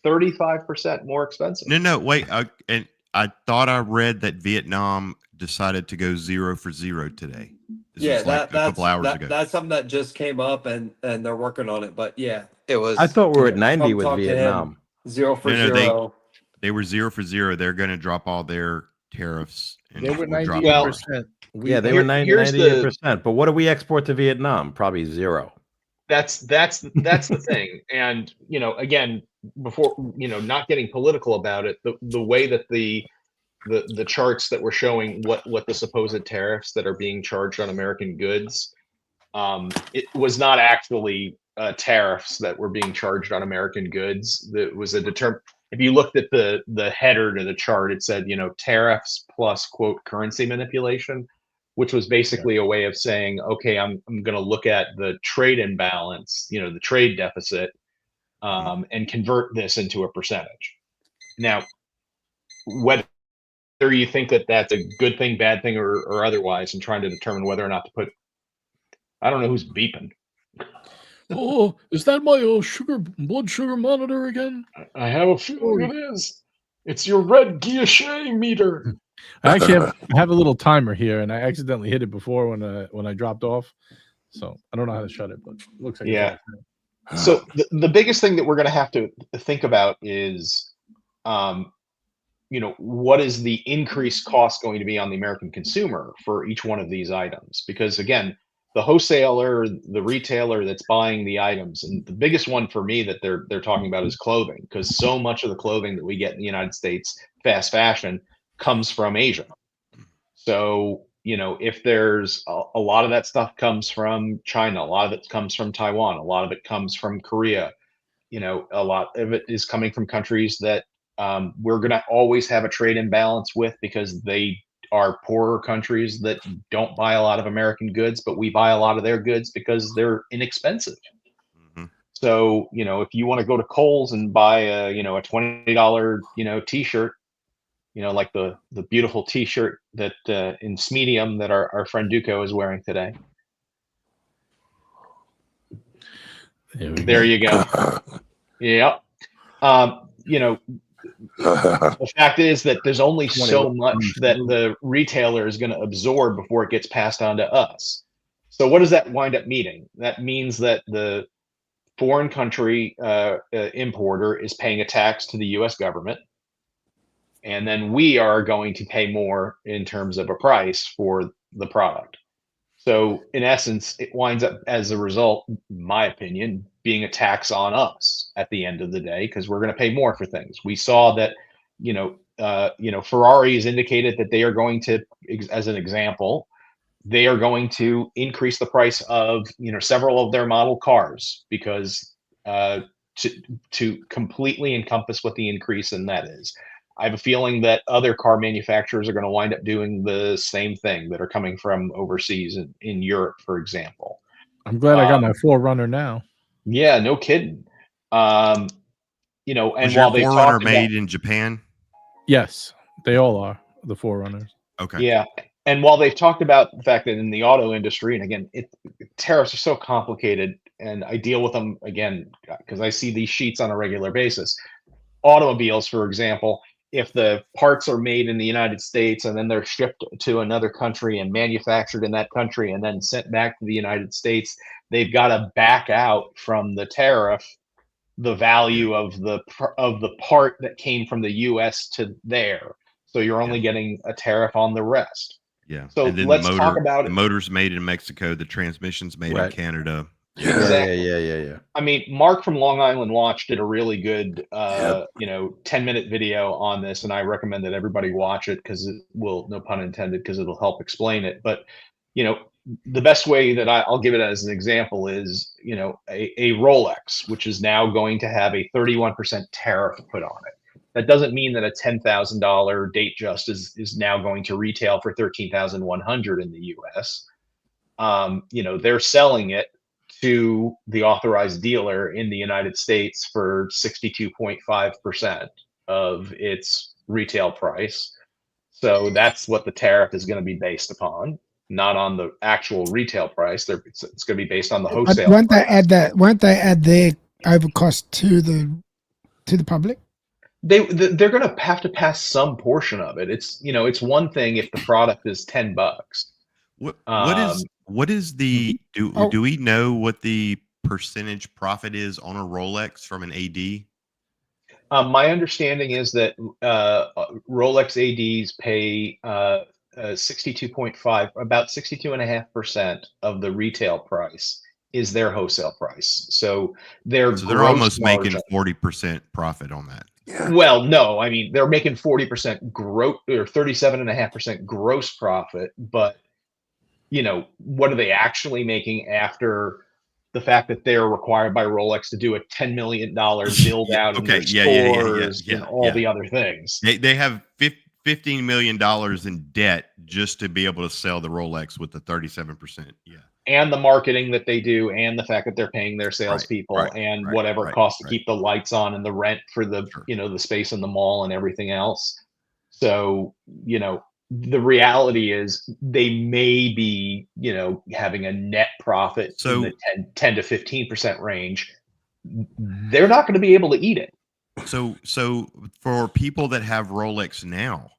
35% more expensive. No, wait. And I thought I read that Vietnam decided to go 0 for 0 today. This Yeah, was like a couple hours ago. that's something that just came up, and they're working on it. But yeah, it was. I thought we were at 90 Come with talk to him. Vietnam. 0 for No, 0. They were 0 for 0. They're going to drop all their tariffs. And they were we'll drop 98%. Yeah, they were 98%. But what do we export to Vietnam? Probably 0. That's the thing. And again, before not getting political about it, the way that the charts that were showing what the supposed tariffs that are being charged on American goods, it was not actually tariffs that were being charged on American goods. That was if you looked at the header to the chart, it said tariffs plus quote currency manipulation. which was basically a way of saying, okay, I'm going to look at the trade imbalance, the trade deficit, and convert this into a percentage. Now, whether you think that that's a good thing, bad thing, or otherwise, and trying to determine whether or not to put, I don't know who's beeping. Oh, is that my blood sugar monitor again? I have a feeling it is. It's your red Guilloche meter. I actually have a little timer here, and I accidentally hit it before when I dropped off. So I don't know how to shut it, but it looks like Yeah. It's So the biggest thing that we're going to have to think about is, what is the increased cost going to be on the American consumer for each one of these items? Because again, the wholesaler, the retailer that's buying the items, and the biggest one for me that they're talking about is clothing, because so much of the clothing that we get in the United States, fast fashion, comes from Asia. So, if there's a lot of that stuff comes from China, a lot of it comes from Taiwan, a lot of it comes from Korea, a lot of it is coming from countries that we're going to always have a trade imbalance with, because they are poorer countries that don't buy a lot of American goods, but we buy a lot of their goods because they're inexpensive. So, if you want to go to Kohl's and buy a $20, t-shirt, like the beautiful t-shirt that in medium that our friend Duco is wearing today. There you go. Yeah. The fact is that there's only so much that the retailer is going to absorb before it gets passed on to us. So what does that wind up meaning? That means that the foreign country importer is paying a tax to the U.S. government, and then we are going to pay more in terms of a price for the product. So in essence, it winds up, as a result, in my opinion, being a tax on us at the end of the day, because we're going to pay more for things. We saw that, Ferrari has indicated that they are going to, as an example, they are going to increase the price of, several of their model cars, because to completely encompass what the increase in that is. I have a feeling that other car manufacturers are going to wind up doing the same thing, that are coming from overseas in Europe, for example. I'm glad I got my Forerunner now. Yeah, no kidding. And Was while your they Forerunner talked made in Japan? Yes, they all are, the Forerunners. Okay. Yeah. And while they've talked about the fact that in the auto industry, and again, tariffs are so complicated, and I deal with them, again, because I see these sheets on a regular basis. Automobiles, for example, if the parts are made in the United States and then they're shipped to another country and manufactured in that country and then sent back to the United States, they've got to back out from the tariff the value of the part that came from the U.S. to there. So you're only getting a tariff on the rest. Yeah. So and then let's talk about the motor's made in Mexico, the transmission's made in Canada. Exactly. Yeah. I mean, Mark from Long Island Watch did a really good, 10-minute video on this, and I recommend that everybody watch it, because it will, no pun intended, because it'll help explain it. But, the best way that I'll give it as an example is, a Rolex, which is now going to have a 31% tariff put on it. That doesn't mean that a $10,000 date just is now going to retail for $13,100 in the U.S. They're selling it to the authorized dealer in the United States for 62.5% of its retail price. So that's what the tariff is going to be based upon, not on the actual retail price. It's going to be based on the wholesale. Won't they add that? Won't they add their overcost to the public? They're going to have to pass some portion of it. It's one thing if the product is $10. What is the do we know what the percentage profit is on a Rolex from an AD? My understanding is that Rolex ADs pay 62.5, about 62.5% of the retail price is their wholesale price. So they're almost making 40% profit on that. Yeah. Well, no, I mean, they're making 40% gross, or 37.5% gross profit, but what are they actually making after the fact that they're required by Rolex to do a $10 million build out in their stores and all the other things? They have $15 million in debt just to be able to sell the Rolex with the 37%. Yeah. And the marketing that they do, and the fact that they're paying their salespeople, and whatever it costs to keep the lights on, and the rent for the the space in the mall and everything else. So the reality is they may be having a net profit in the 10 to 15% range. They're not going to be able to eat it. So for people that have Rolex now,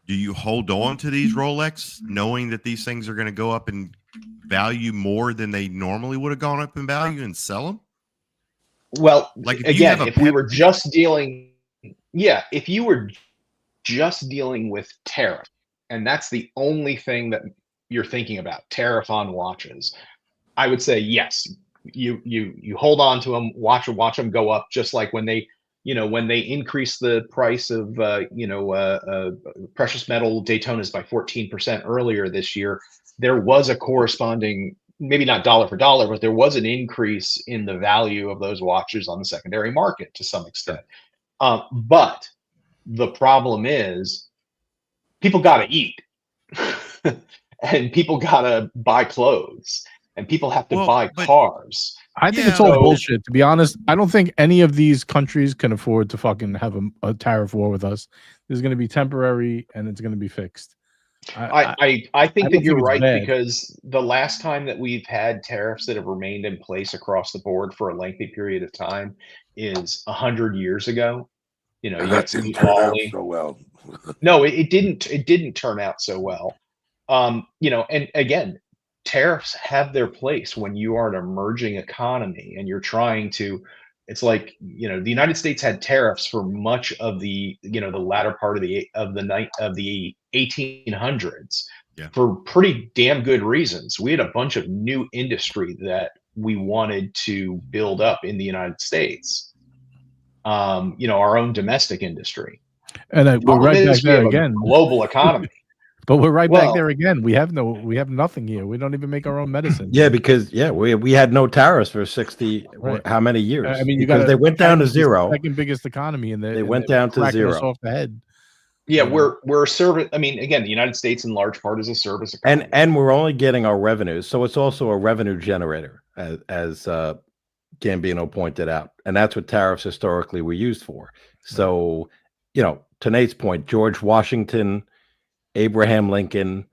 do you hold on to these Rolex knowing that these things are going to go up in value more than they normally would have gone up in value and sell them? Well, like if we were just dealing, if you were just dealing with tariff, and that's the only thing that you're thinking about, tariff on watches, I would say yes. You hold on to them, watch them go up, just like when they increase the price of precious metal Daytonas by 14% earlier this year. There was a corresponding, maybe not dollar for dollar, but there was an increase in the value of those watches on the secondary market to some extent. But the problem is people got to eat and people got to buy clothes and people have to buy cars. I think it's all bullshit, to be honest. I don't think any of these countries can afford to fucking have a tariff war with us. There's going to be temporary and it's going to be fixed. I think that you're right, because the last time that we've had tariffs that have remained in place across the board for a lengthy period of time is 100 years ago. That didn't turn out so well. No, it didn't turn out so well. And again, tariffs have their place when you are an emerging economy and you're trying to. It's like the United States had tariffs for much of the the latter part of the 1800s for pretty damn good reasons. We had a bunch of new industry that we wanted to build up in the United States. Our own domestic industry. And we're right back there again. Global economy. But we're right back there again. We have nothing here. We don't even make our own medicine. Yeah, because we had no tariffs for 60 how many years? I mean, they went down to zero. Second biggest economy, and they went down to zero. Us off the head. Yeah, we're a service. I mean, again, the United States in large part is a service economy. And we're only getting our revenues, so it's also a revenue generator, as Gambino pointed out, and that's what tariffs historically were used for. So, to Nate's point, George Washington, Abraham Lincoln,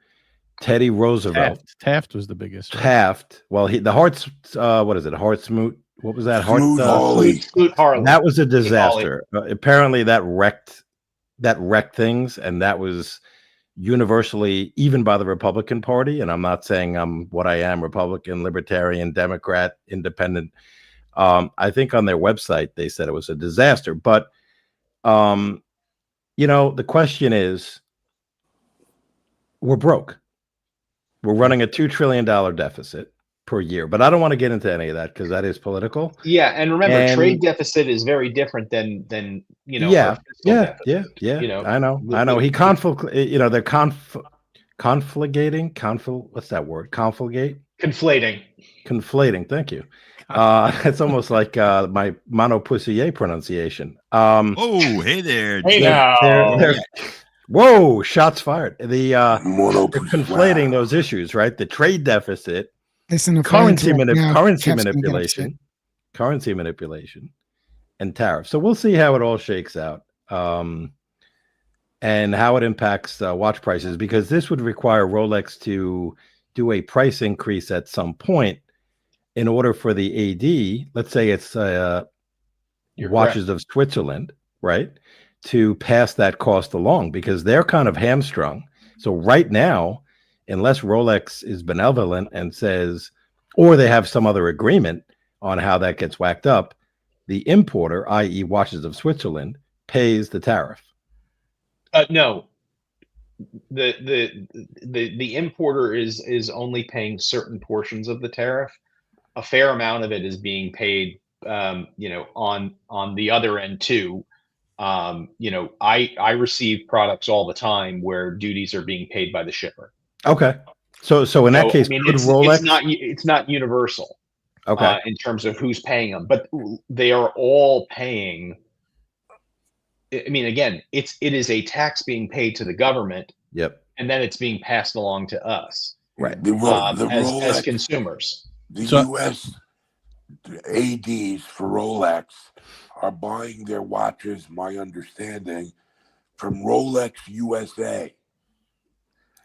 Teddy Roosevelt. Taft was the biggest. Right? Taft. Well, the Hart's Hartsmoot. What was that? Smoot Harley. That was a disaster. Apparently, that wrecked things, and that was universally, even by the Republican Party. And I'm not saying I'm what I am: Republican, Libertarian, Democrat, Independent. I think on their website they said it was a disaster. But the question is, we're broke. We're running a $2 trillion deficit per year, but I don't want to get into any of that because that is political. Yeah, and remember, trade deficit is very different than Yeah. I know. He they're conflating. What's that word? Conflating. Thank you. It's almost like my monopoussier pronunciation. Oh, hey there. Hey now. Whoa, shots fired. They're conflating those issues, right? The trade deficit, currency manipulation, and tariffs. So we'll see how it all shakes out, and how it impacts watch prices, because this would require Rolex to do a price increase at some point in order for the AD, let's say it's Watches of Switzerland, right, to pass that cost along, because they're kind of hamstrung. So right now, unless Rolex is benevolent and says, or they have some other agreement on how that gets whacked up, the importer, i.e. Watches of Switzerland, pays the tariff. No, the importer is only paying certain portions of the tariff. A fair amount of it is being paid, on the other end too. I receive products all the time where duties are being paid by the shipper. Okay. So in that case, Rolex, it's not universal. Okay. In terms of who's paying them, but they are all paying I mean, again, it is a tax being paid to the government, Yep. and then it's being passed along to us Right. The as Rolex, consumers. the So- U.S. ADs for Rolex are buying their watches, my understanding, from Rolex USA.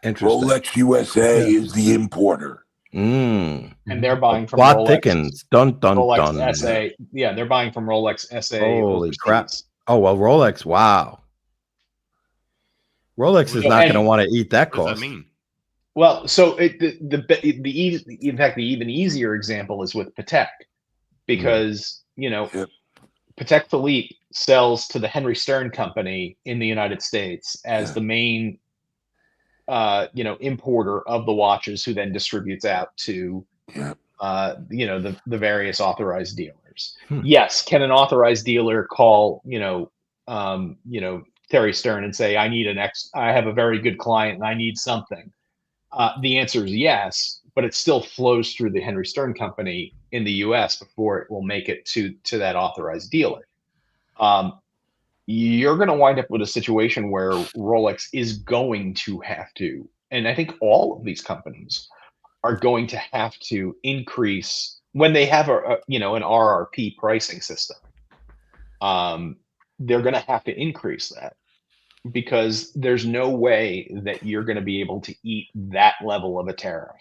Interesting. Rolex USA is the importer. And they're buying from Plot Rolex. thickens. Dun dun Rolex dun. SA. Yeah, they're buying from Rolex SA. Holy overseas. crap. Oh well, Rolex. Wow. Rolex is not going to want to eat that What does cost. that mean? Well, so in fact, the even easier example is with Patek, because Yep. Patek Philippe sells to the Henry Stern Company in the United States as the main importer of the watches, who then distributes out to Yep. the various authorized dealers. Hmm. Yes, can an authorized dealer call Terry Stern and say, I have a very good client and I need something? The answer is yes, but it still flows through the Henry Stern Company in the US before it will make it to that authorized dealer. You're going to wind up with a situation where Rolex is going to have to, and I think all of these companies are going to have to increase when they have an RRP pricing system. They're going to have to increase that, because there's no way that you're going to be able to eat that level of a tariff.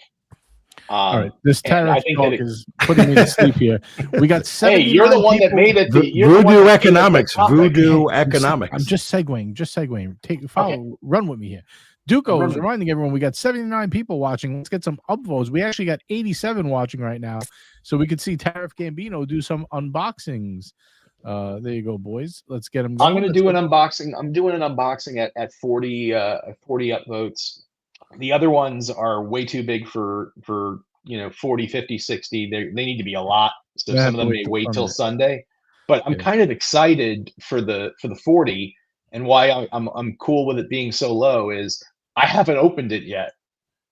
All right, this and I tariff think talk that is putting me to sleep here. We got 79 Hey, you're the one that people- made it. Voodoo economics. Voodoo economics. I'm just segueing. Follow, run with me here. Duco is reminding everyone we got 79 people watching. Let's get some upvotes. We actually got 87 watching right now, so we could see Tariff Gambino do some unboxings. There you go, boys. Let's get them going. I'm going to do an unboxing. I'm doing an unboxing at 40 upvotes. The other ones are way too big for 40, 50, 60. They need to be a lot. So some of them may wait till Sunday. But I'm kind of excited for the 40, and why I'm cool with it being so low is I haven't opened it yet.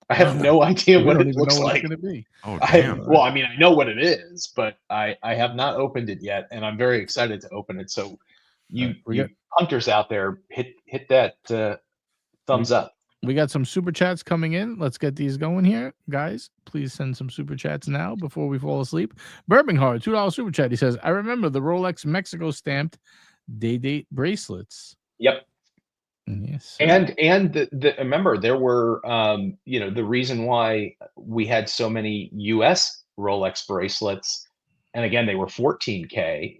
I have no idea what it looks like. It's going to be. Oh, damn. Well, I mean, I know what it is, but I have not opened it yet, and I'm very excited to open it. So you hunters out there, hit that thumbs up. We got some super chats coming in. Let's get these going here, guys. Please send some super chats now before we fall asleep. Bourbon Hard, $2 super chat. He says, I remember the Rolex Mexico stamped day-date bracelets. Yep. Yes. And remember, there were the reason why we had so many US Rolex bracelets, and again they were 14K,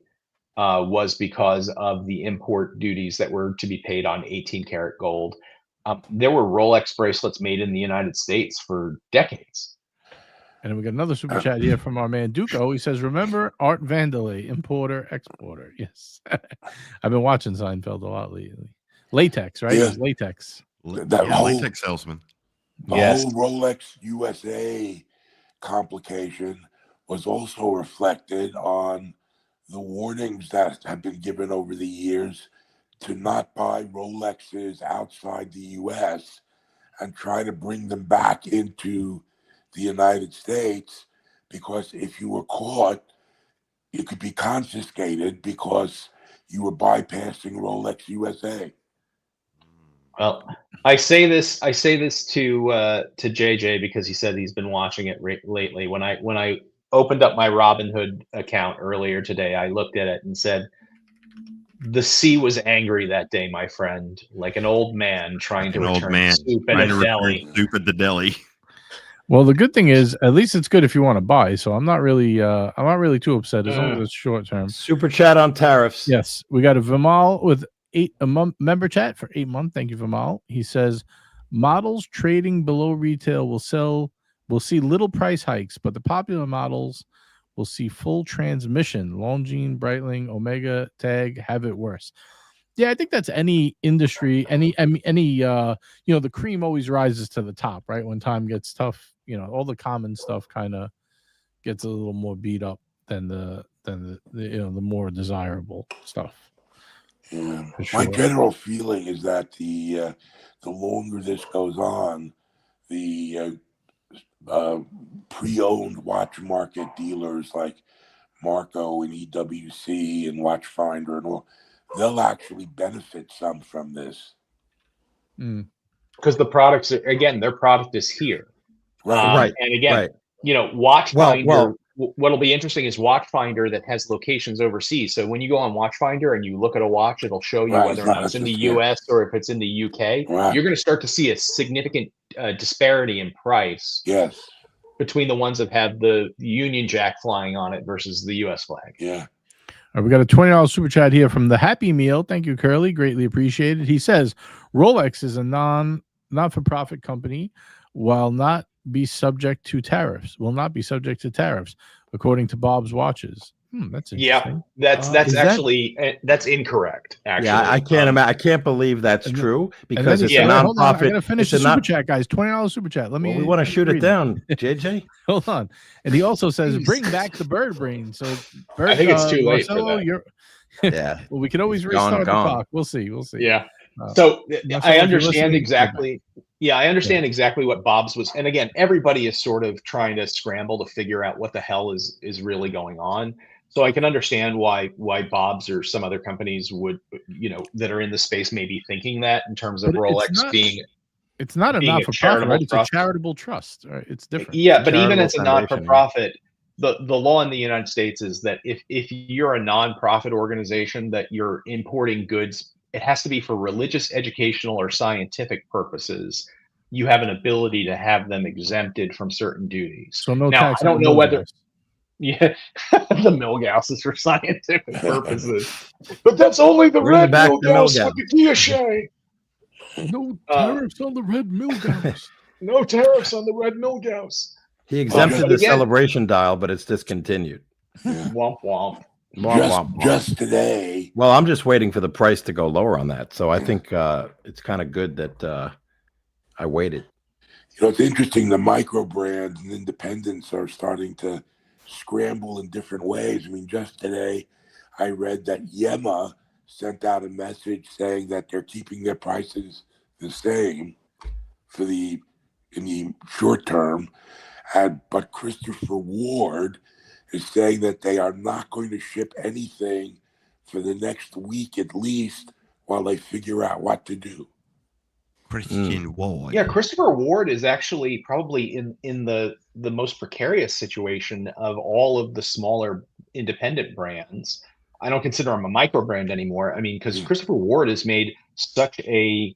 was because of the import duties that were to be paid on 18 karat gold. There were Rolex bracelets made in the United States for decades. And we got another super chat here from our man Duco. He says, remember Art Vandelay, importer, exporter. Yes. I've been watching Seinfeld a lot lately. Latex, right? Yeah. It was latex. Latex salesman. The whole Rolex USA complication was also reflected on the warnings that have been given over the years to not buy Rolexes outside the U.S. and try to bring them back into the United States, because if you were caught, you could be confiscated because you were bypassing Rolex USA. Well, I say this to JJ because he said he's been watching it lately. When I opened up my Robinhood account earlier today, I looked at it and said, the sea was angry that day, my friend, like an old man trying to return soup at a deli. Soup at the deli. Well, the good thing is, at least it's good if you want to buy. So I'm not really too upset as long as it's short term. Super chat on tariffs. Yes, we got a Vimal with a member chat for 8 months. Thank you, Vimal. He says models trading below retail will see little price hikes, but the popular models will see full transmission. Longines, Breitling, Omega, Tag have it worse. Yeah, I think that's any industry, any the cream always rises to the top, right? When time gets tough, all the common stuff kind of gets a little more beat up than the more desirable stuff. Yeah. Sure. My general feeling is that the longer this goes on, the pre-owned watch market dealers like Marco and EWC and Watchfinder and all, they'll actually benefit some from this. Because the products, again, their product is here. Right. And again, Right. you know, Watchfinder, Well, what'll be interesting is Watchfinder that has locations overseas. So when you go on Watchfinder and you look at a watch, it'll show you Right, whether or not it's in the US or if it's in the UK. Right. You're going to start to see a significant disparity in price Yes. between the ones that have the Union Jack flying on it versus the US flag. Yeah. All right, we got a $20 super chat here from the Happy Meal. Thank you, Curly. Greatly appreciated. He says Rolex is a not-for-profit company, while not be subject to tariffs. Will not be subject to tariffs, according to Bob's Watches. That's interesting. Yeah, that's actually that's incorrect. Actually, Yeah, I can't imagine. I can't believe that's true because it's a Hold on, I nonprofit. gotta finish the super chat, guys. $20 super chat. Let me. We want to shoot it read down, JJ. Hold on. And he also says, "Bring back the bird brain." So, I think it's too late for Marcelo, that. Yeah. Well, we can always It's gone, restart the gone. clock. We'll see. We'll see. Yeah. Marcelo, So I if you're understand listening, exactly. Yeah, I understand exactly what Bob's was. And again, everybody is sort of trying to scramble to figure out what the hell is really going on. So I can understand why Bob's or some other companies would, you know, that are in the space may be thinking that in terms of But Rolex being. It's not a being a not-for-profit, charitable right? It's a trust. charitable trust. Right? It's different. Yeah, but even Charitable as a foundation, not-for-profit, the law in the United States is that if you're a non-profit organization that you're importing goods, it has to be for religious, educational, or scientific purposes. You have an ability to have them exempted from certain duties. So no now, tax. I don't on know those whether. guys. Yeah, the Milgauss is for scientific purposes, but that's only the Bring red back the Milgauss Milgauss. with the Guilloche. No tariffs on the red Milgauss. No tariffs on the red Milgauss. He exempted But the again- celebration dial, but it's discontinued. Womp womp. Just today. Well, I'm just waiting for the price to go lower on that. So I think it's kind of good that I waited. You know, it's interesting. The micro brands and independents are starting to scramble in different ways. I mean, just today, I read that Yema sent out a message saying that they're keeping their prices the same for in the short term, but Christopher Ward is saying that they are not going to ship anything for the next week at least while they figure out what to do. Christian Ward. Yeah, Christopher Ward is actually probably in the most precarious situation of all of the smaller independent brands. I don't consider him a micro brand anymore. I mean, because Christopher Ward has made such a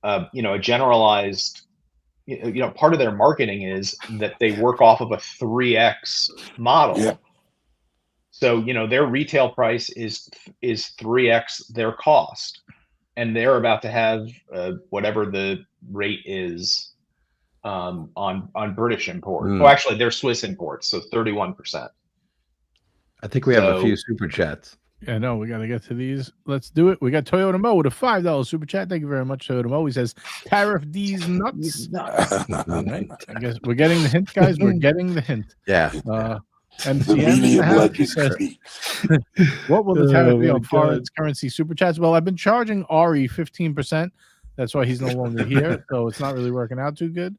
a generalized, part of their marketing is that they work off of a 3x model. Yeah. So, their retail price is 3x their cost. And they're about to have whatever the rate is on British import. Oh, actually, they're Swiss imports, so 31%. I think we have a few super chats. Yeah, no, we got to get to these. Let's do it. We got Toyota Mo with a $5 super chat. Thank you very much, Toyota Mo. He says, tariff these nuts. All right. I guess we're getting the hint, guys. We're getting the hint. Yeah. And The CM medium says, legislature. what will the tariff be my on foreign currency super chats? Well, I've been charging Ari 15%. That's why he's no longer here. So it's not really working out too good.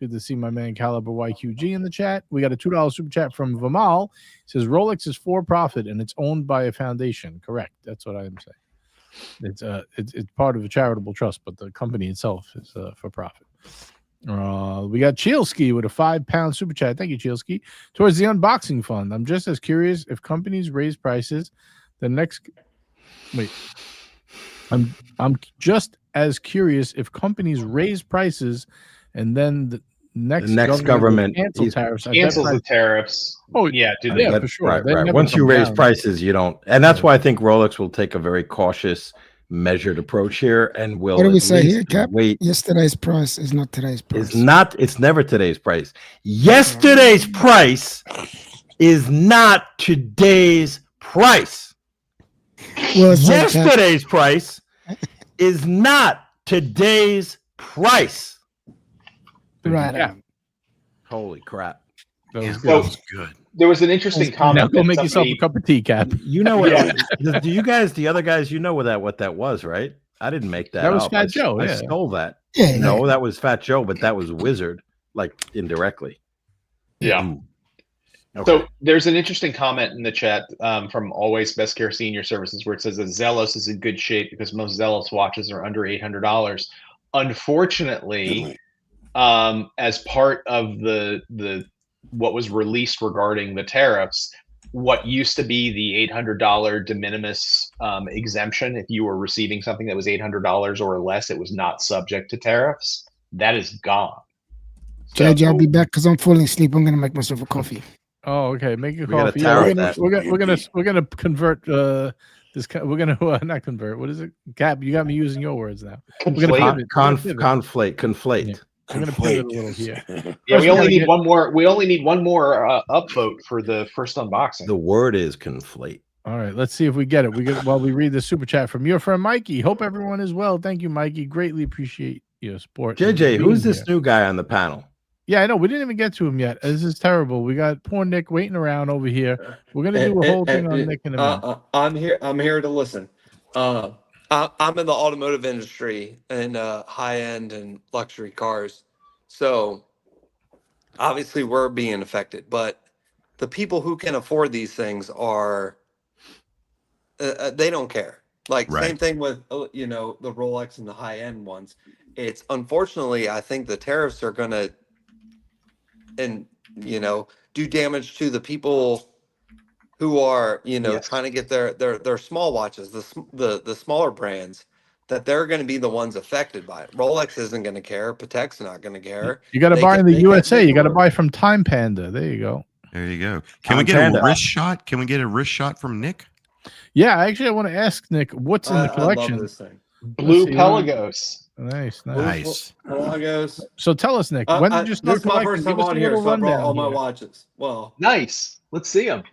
Good to see my man Caliber YQG in the chat. We got a $2 super chat from Vamal. It says Rolex is for profit and it's owned by a foundation. Correct. That's what I am saying. It's part of a charitable trust, but the company itself is for profit. We got Chielski with a £5 super chat. Thank you, Chielski. Towards the unboxing fund. I'm just as curious if companies raise prices. I'm just as curious if companies raise prices and then the next government cancels the tariffs. Oh yeah, for sure. Right. Once you raise prices, you don't, and that's why I think Rolex will take a very cautious, measured approach here, and will. What do we say here, Cap? Wait, yesterday's price is not today's price. It's never today's price. Yesterday's price is not today's price. Well, yesterday's price is not today's price. Right. Yeah. Holy crap. That was good. There was an interesting comment. Now go make yourself a cup of tea, Cap. You know what? Do you guys, the other guys, what that was, right? I didn't make that. That was up. Fat Joe. I stole that. Yeah, no, that was Fat Joe, but that was Wizard, like indirectly. Yeah. Okay. So there's an interesting comment in the chat from Always Best Care Senior Services where it says that Zelos is in good shape because most Zelos watches are under $800. Unfortunately, Really? as part of the what was released regarding the tariffs, what used to be the $800 de minimis exemption, if you were receiving something that was $800 or less, it was not subject to tariffs. That is gone. JJ, I'll be back because I'm falling asleep. I'm gonna make myself a coffee. Oh, okay. Make your We got a coffee. tariff We're gonna convert this. We're gonna not convert. What is it? Gab, you got me using your words now. We're gonna pivot. Conflate. Yeah. We're gonna pivot a little here. Yeah, First, we only gotta need get- one more. We only need one more upvote for the first unboxing. The word is conflate. All right, let's see if we get it. While we read the super chat from your friend Mikey. Hope everyone is well. Thank you, Mikey. Greatly appreciate your support. JJ, who's this new guy on the panel? Yeah, I know. We didn't even get to him yet. This is terrible. We got poor Nick waiting around over here. We're gonna do a whole thing on Nick in a minute. I'm here to listen. I'm in the automotive industry and high end and luxury cars, so obviously we're being affected. But the people who can afford these things are they don't care. Like same thing with the Rolex and the high end ones. It's unfortunately I think the tariffs are gonna do damage to the people who are trying to get their small watches, the smaller brands, that they're going to be the ones affected by it. Rolex isn't going to care. Patek's not going to care. You got to buy in the USA. You got to buy from Time Panda. There you go. There you go. Can we get a wrist shot? Can we get a wrist shot from Nick? Yeah, actually, I want to ask Nick, what's in the collection? I love this thing. Blue Pelagos. Nice. Pelagos. So tell us, Nick, when did you start this is my collecting? first time on here, so I brought all my watches. Well, nice. Let's see them.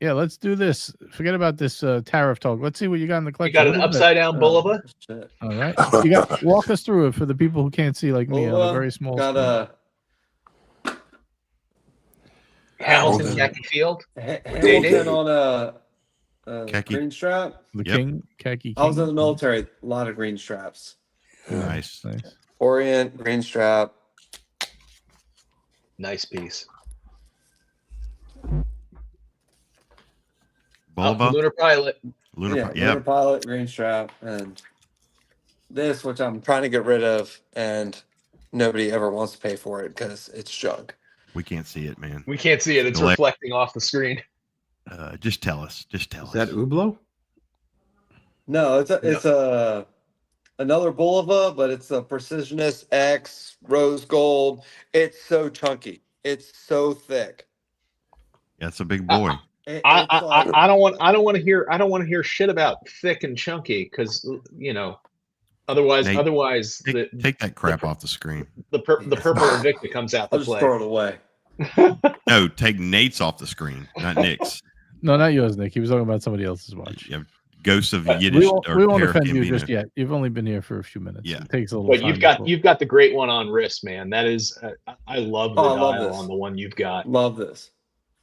Yeah, let's do this. Forget about this tariff talk. Let's see what you got in the You collection. got an upside down Bulova? All right. Walk us through it for the people who can't see like me on a very small screen. Hamilton khaki field. Hamilton on a green strap. The king, khaki king. I was in the military. A lot of green straps. Nice. Orient, green strap. Nice piece. Bulova. Lunar Pilot. Lunar Pilot, green strap, and this, which I'm trying to get rid of, and nobody ever wants to pay for it because it's junk. We can't see it, man. We can't see it. It's reflecting off the screen. Just tell us. Is that Hublot? No, it's another Bulova, but it's a Precisionist X rose gold. It's so chunky. It's so thick. Yeah, it's a big boy. I don't want to hear shit about thick and chunky because otherwise take that crap off the screen. The purple Invicta comes out to I'll play. just throw it away. No, take Nate's off the screen, not Nick's. No, not yours, Nick. He was talking about somebody else's watch. Yeah, Ghosts of Yiddish. We won't offend you just yet. You've only been here for a few minutes. Yeah, it takes a little. But you've got the great one on wrist, man. That is, I love the dial on the one you've got. Love this.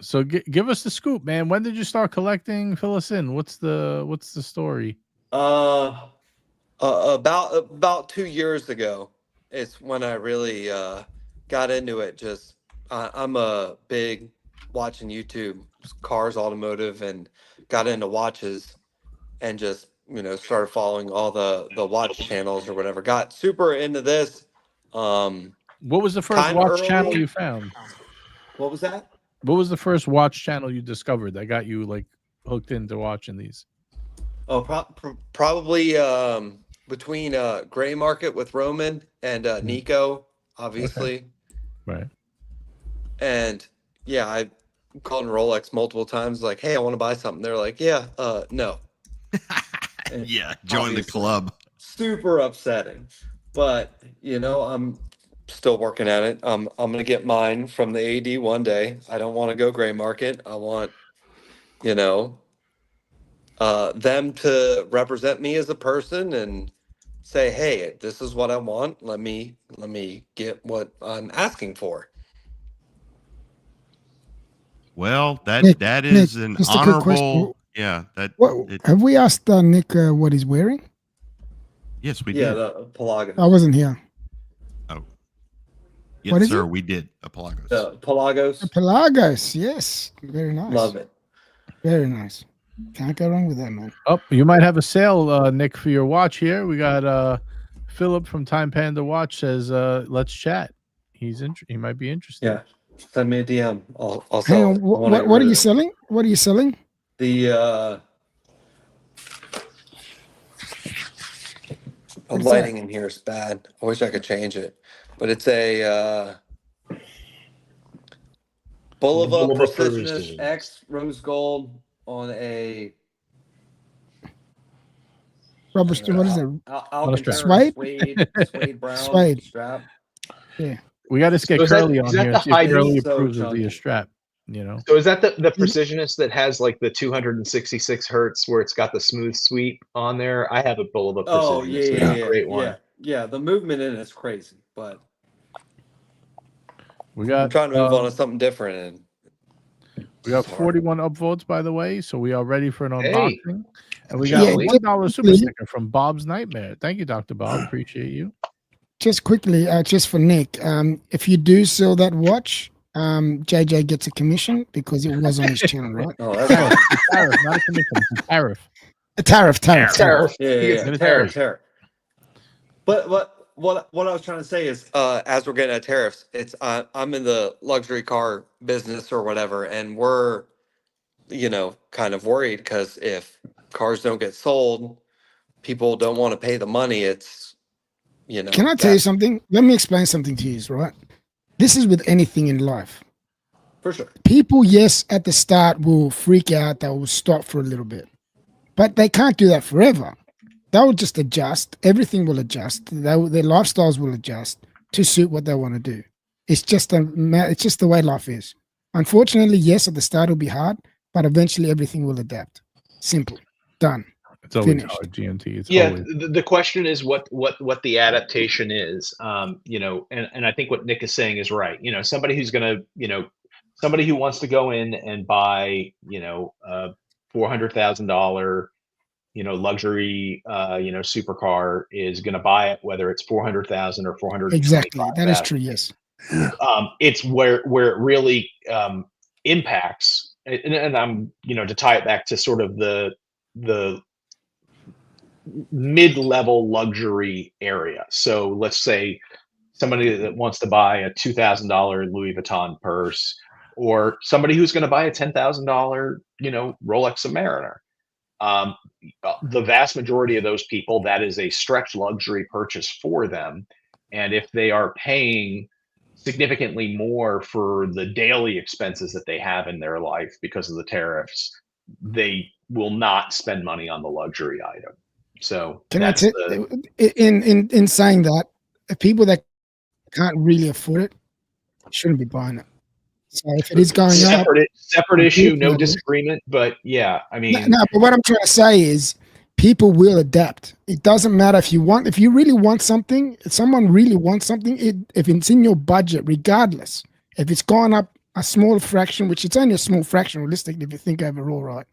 So give us the scoop, man. When did you start collecting? Fill us in. What's the story? About 2 years ago, it's when I really got into it. Just I'm a big watching YouTube, cars, automotive, and got into watches, and just started following all the watch channels or whatever. Got super into this. What was the first watch channel you found? What was that? What was the first watch channel you discovered that got you like hooked into watching these? Oh, probably between Gray Market with Roman and Nico, obviously. Okay. Right. And yeah, I called Rolex multiple times, like, "Hey, I want to buy something." They're like, "Yeah, no." Yeah, join the club. Super upsetting, but I'm still working at it. I'm gonna get mine from the AD one day. I don't want to go Gray Market. I want, them to represent me as a person and say, "Hey, this is what I want. Let me get what I'm asking for." Well, that Nick, is Nick, an just a quick question. honorable. Yeah, have we asked Nick what he's wearing? Yes, we Yeah, did. the Pelagos. I wasn't here. Oh, Yes, What is sir. it? We did a Pelagos. The Pelagos. Pelagos, yes. Very nice. Love it. Very nice. Can't go wrong with that, man. Oh, you might have a sale, Nick, for your watch here. We got Philip from Time Panda Watch says, "Let's chat." He might be interested. Yeah. Send me a DM. I'll Hang sell on. it. What are you selling? What are you selling? The What's lighting in here is bad. I wish I could change it, but it's a Bulova Bulova Precisionist Precision. X rose gold on a Rubber. What is it? Alcantara Suede? suede brown Suede. strap. We got to get So is that- Curly is on that here the and see if high- Curly So approves of the chunky. strap. You know, So is that the Precisionist that has like the 266 hertz where it's got the smooth sweep on there? I have a Bulova Precisionist. Oh It's yeah, a great one. yeah. The movement in it's crazy, but we I'm got trying to move on to something different. And we got Sorry. 41 upvotes, by the way, so we are ready for an Hey. unboxing. And we got Yeah, a $1 super quickly- sticker from Bob's Nightmare. Thank you, Dr. Bob. Appreciate you. Just quickly, just for Nick, if you do sell that watch, JJ gets a commission because it was on his channel, right? Oh, that's fine. Tariff, not a commission. It's a tariff. A tariff. Tariff. Yeah, He gets yeah, the tariff, tariff. tariff. But what I was trying to say is, as we're getting at tariffs, it's I'm in the luxury car business or whatever, and we're, kind of worried because if cars don't get sold, people don't want to pay the money. It's, Can I tell you something? Let me explain something to you, right? This is with anything in life. for sure. People, yes, at the start will freak out. They will stop for a little bit, but they can't do that forever. They will just adjust. Everything will adjust. Their lifestyles will adjust to suit what they want to do. It's just the way life is. Unfortunately, yes, at the start it'll be hard, but eventually everything will adapt. Simple. Done. It's always Finished. hard, GMT. It's Yeah, always the question is what the adaptation is. And I think what Nick is saying is right. Somebody who's gonna, somebody who wants to go in and buy, a $400,000, luxury, supercar is gonna buy it, whether it's 400,000 or 400. Exactly. That is true. Yes. It's where it really impacts, and I'm, to tie it back to sort of the mid-level luxury area. So let's say somebody that wants to buy a $2,000 Louis Vuitton purse, or somebody who's going to buy a $10,000, Rolex Submariner. The vast majority of those people, that is a stretch luxury purchase for them. And if they are paying significantly more for the daily expenses that they have in their life because of the tariffs, they will not spend money on the luxury item. So Can I tell in saying that, people that can't really afford it shouldn't be buying it. So if it is going up, separate issue, no disagreement. But yeah, I mean, no. But what I'm trying to say is, people will adapt. It doesn't matter if you really want something. If someone really wants something, if it's in your budget, regardless, if it's gone up a small fraction, which it's only a small fraction realistically, if you think overall, right?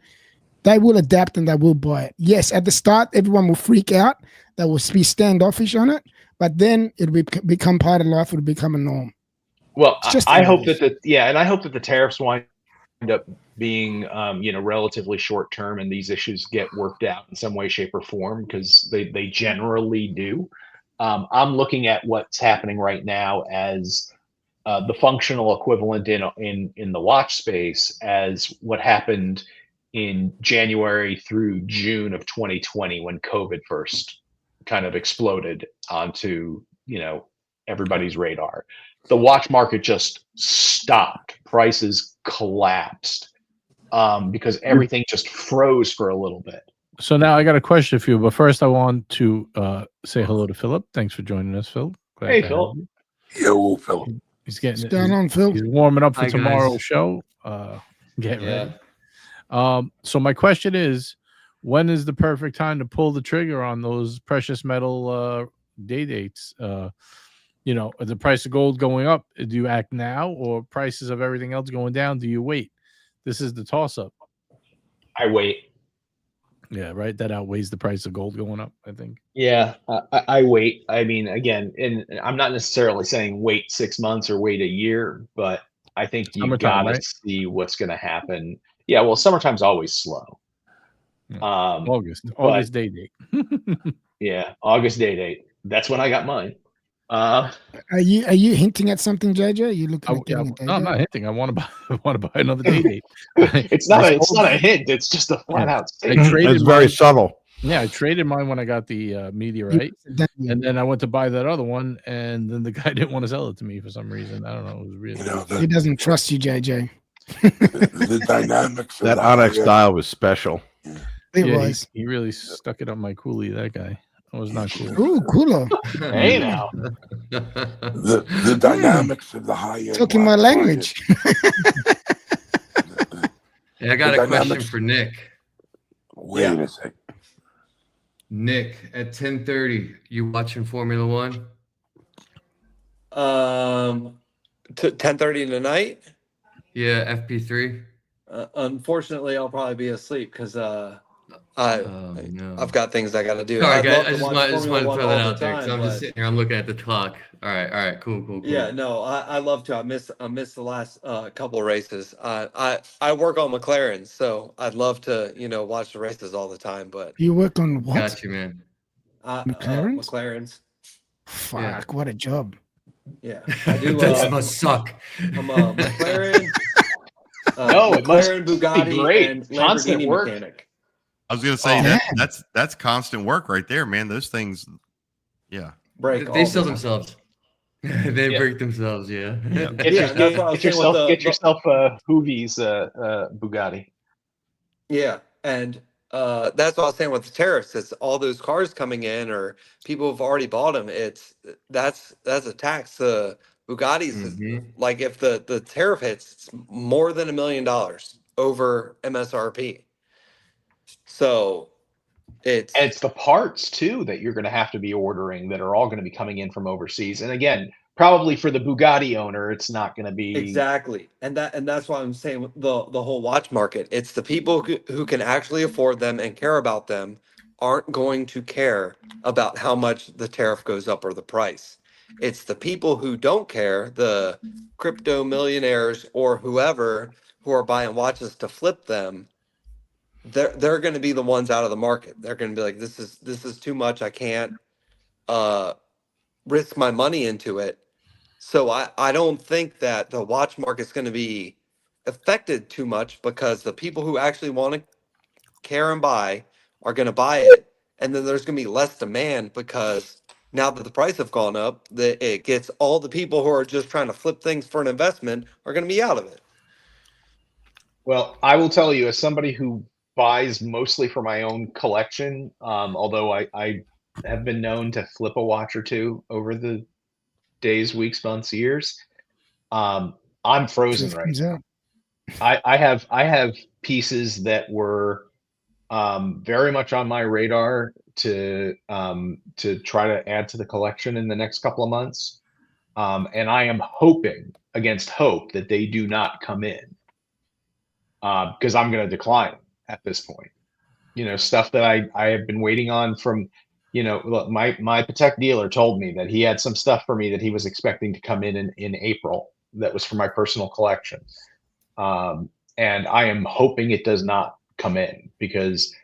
They will adapt and they will buy it. Yes, at the start, everyone will freak out. They will be standoffish on it, but then it will become part of life. It will become a norm. Well, I hope that and I hope that the tariffs wind up being, relatively short term, and these issues get worked out in some way, shape, or form, because they generally do. I'm looking at what's happening right now as the functional equivalent in the watch space as what happened in January through June of 2020, when COVID first kind of exploded onto, everybody's radar. The watch market just stopped. Prices collapsed because everything just froze for a little bit. So now I got a question for you, but first I want to say hello to Philip. Thanks for joining us, Phil. Glad Hey, to Phil. have you. Yo, Philip. He's getting What's going on, Phil? He's warming up for Hi, guys. tomorrow's show. Get ready. So my question is, when is the perfect time to pull the trigger on those precious metal day dates? The price of gold going up, do you act now, or prices of everything else going down, do you wait? This is the toss-up. I wait. Yeah, right. That outweighs the price of gold going up, I think. Yeah, I wait. I mean, again, and I'm not necessarily saying wait 6 months or wait a year, but I think you Summertime, gotta right? see what's going to happen. Yeah, well, summertime's always slow. Yeah. Um, August but day date. yeah, August date. That's when I got mine. Are you hinting at something, JJ? Are you looking at getting a day no, I'm date? not hinting. I want to buy another day date. it's not a hint. It's just a flat out I statement. traded It's very mine. subtle. Yeah, I traded mine when I got the meteorite, and then I went to buy that other one, and then the guy didn't want to sell it to me for some reason. I don't know. It was really. You know, He doesn't trust you, JJ. the dynamics of That the Onyx high-end- dial was special. It Yeah, was. he really stuck it up my coolie. That guy. That was not cool. Ooh, cooler. Hey now. the dynamics of the high end. Talking my language. Hey, I got The a question dynamics- for Nick. Wait a sec. Nick, at 10:30, you watching Formula One? 10:30 tonight. Yeah, FP3. Unfortunately, I'll probably be asleep because Oh, no. I've got things I got to do. Sorry, I'd guys. love I to just watch want to Formula throw One that all out the there because time, I'm just but- sitting here. I'm looking at the clock. All right, cool. Yeah, no, I love to. I missed the last couple of races. I work on McLaren, so I'd love to watch the races all the time. But You work on what? Got you, man. McLarens? McLarens. Fuck, what a job. Yeah, I do. This must suck. I'm a McLaren. No, it must McLaren, be Bugatti, great. and Constant Lamborghini work. mechanic. I was gonna say Oh, that's constant work right there, man. Those things, yeah. Break. They all sell the time. themselves. They Yeah. break themselves. Yeah. Yeah. That's what I was saying with Get yourself a Hoovy's Bugatti. Yeah, and that's what I was saying with the tariffs. It's all those cars coming in, or people have already bought them. That's a tax. The Bugattis, is, Mhm. like if the tariff hits, it's more than $1 million over MSRP. So And it's the parts too that you're going to have to be ordering that are all going to be coming in from overseas. And again, probably for the Bugatti owner, it's not going to be exactly, and that's why I'm saying with the whole watch market. It's the people who can actually afford them and care about them aren't going to care about how much the tariff goes up or the price. It's the people who don't care, the crypto millionaires or whoever who are buying watches to flip them. They're going to be the ones out of the market. They're going to be like, this is too much. I can't risk my money into it. So I don't think that the watch market's going to be affected too much because the people who actually want to care and buy are going to buy it. And then there's going to be less demand because now that the price have gone up, it gets all the people who are just trying to flip things for an investment are going to be out of it. Well, I will tell you, as somebody who buys mostly for my own collection, although I have been known to flip a watch or two over the days, weeks, months, years, I'm frozen right now. I have pieces that were very much on my radar to try to add to the collection in the next couple of months, and I am hoping against hope that they do not come in. Because I'm going to decline at this point. Stuff that I have been waiting on from, look, my Patek dealer told me that he had some stuff for me that he was expecting to come in April. That was for my personal collection. And I am hoping it does not come in because,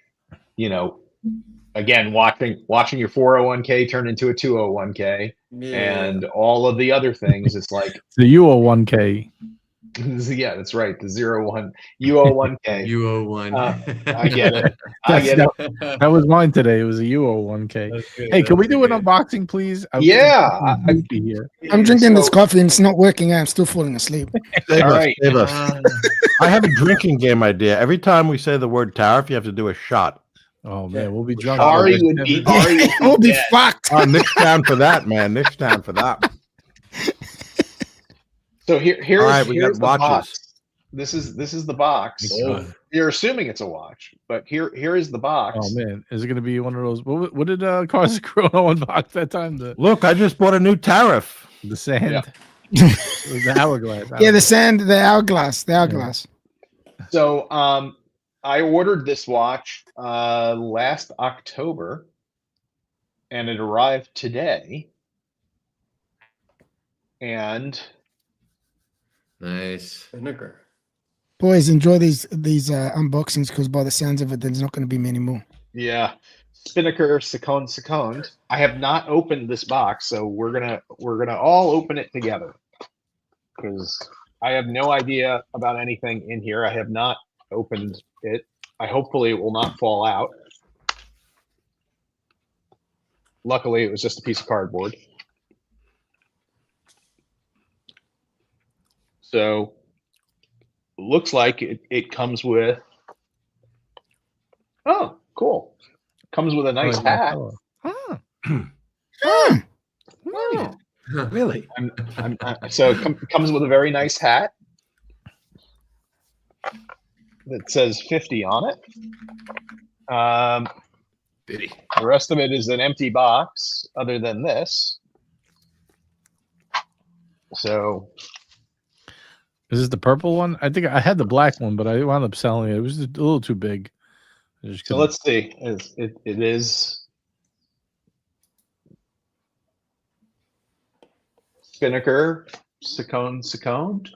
again, watching your 401k turn into a 201k and all of the other things, it's like the UO1K. Yeah, that's right. The 01 UO1K. UO1. I get it. I get it. That was mine today. It was a UO1K. Hey, can we do an unboxing, please? Yeah, here. I'm drinking this coffee and it's not working. I'm still falling asleep. Save All us, right. save us. I have a drinking game idea. Every time we say the word tariff, you have to do a shot. Oh man, we'll be drunk. Ari would be. We'll be fucked. Nick's down for that, man. Nick's down for that. So here's All right, we got here's the watches. box. This is the box. Oh. You're assuming it's a watch, but here is the box. Oh man, is it going to be one of those? What did Carlos Corona unbox that time? Look, I just bought a new tariff. The sand. Yeah. It was the hourglass. Yeah, the sand, the hourglass. So I ordered this watch last October, and it arrived today. And Nice. Vinegar. Boys, enjoy these unboxings because by the sounds of it, there's not going to be many more. yeah, Spinnaker Second. I have not opened this box, so we're gonna all open it together because I have no idea about anything in here. I have not opened it. Hopefully it will not fall out. Luckily, it was just a piece of cardboard. So looks like it comes with. Oh, cool! Comes with a nice hat. Ah, Oh. Really? So it comes with a very nice hat that says 50 on it. Biddy. The rest of it is an empty box other than this. So is this the purple one? I think I had the black one, but I wound up selling it. It was just a little too big. so let's see. It is Spinnaker Second.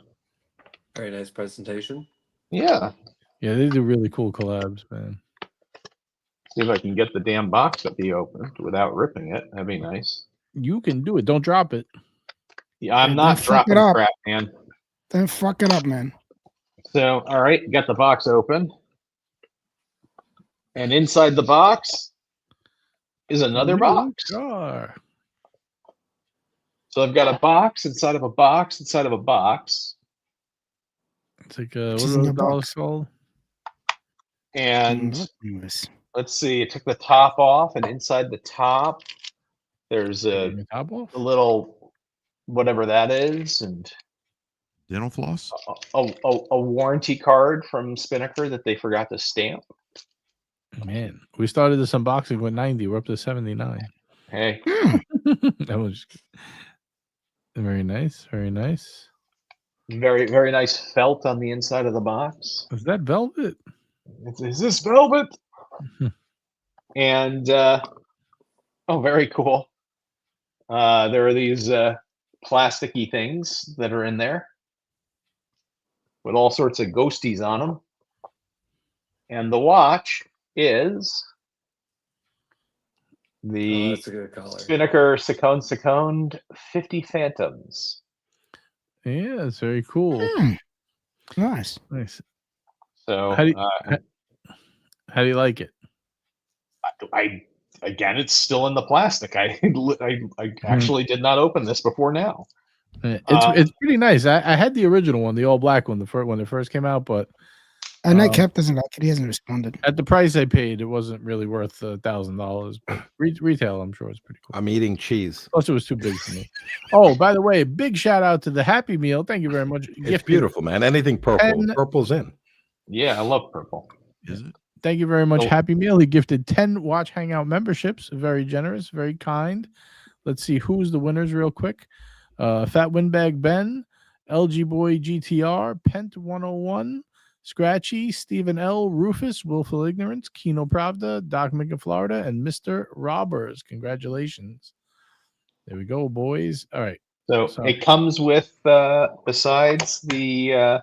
Very nice presentation. Yeah. Yeah, they do really cool collabs, man. See if I can get the damn box to be opened without ripping it. That'd be nice. You can do it. Don't drop it. Yeah, I'm Hey, not don't fuck it dropping up. crap, man. Don't fuck it up, man. So, all right, got the box open. And inside the box is another box. Sure. So I've got a box inside of a box inside of a box. It's like Which what is are in those your dollars box? called? And Yes. let's see, I took the top off, and inside the top, there's Taking the top off? a little whatever that is, and Dental floss. a warranty card from Spinnaker that they forgot to stamp. Man, we started this unboxing with 90. We're up to 79. Hey, That was very nice. Very nice. very, very nice felt on the inside of the box. Is that velvet? Is this velvet? And oh, very cool. There are these plasticky things that are in there with all sorts of ghosties on them. And the watch is Oh, the that's a good color. Spinnaker Second 50 Phantoms. Yeah, it's very cool. Nice. Nice. So How do you like it? I again, it's still in the plastic. I actually did not open this before now. It's pretty nice. I had the original one, the all black one, when it first came out, but I know Cap doesn't like it. He hasn't responded. at the price I paid, it wasn't really worth $1,000. But retail, I'm sure it's pretty cool. I'm eating cheese. Plus, it was too big for me. Oh, by the way, big shout out to the Happy Meal. Thank you very much. It's beautiful, man. Anything purple. Purple's in. Yeah, I love purple. Is it? Thank you very much, Oh. Happy Meal. He gifted 10 Watch Hangout memberships. Very generous, very kind. Let's see who's the winners real quick. Fat Windbag Ben, LG Boy GTR, Pent 101, Scratchy, Stephen L, Rufus, Willful Ignorance, Kino Pravda, Doc Mick in Florida, and Mr. Robbers. Congratulations. There we go, boys. All right. So it comes with besides the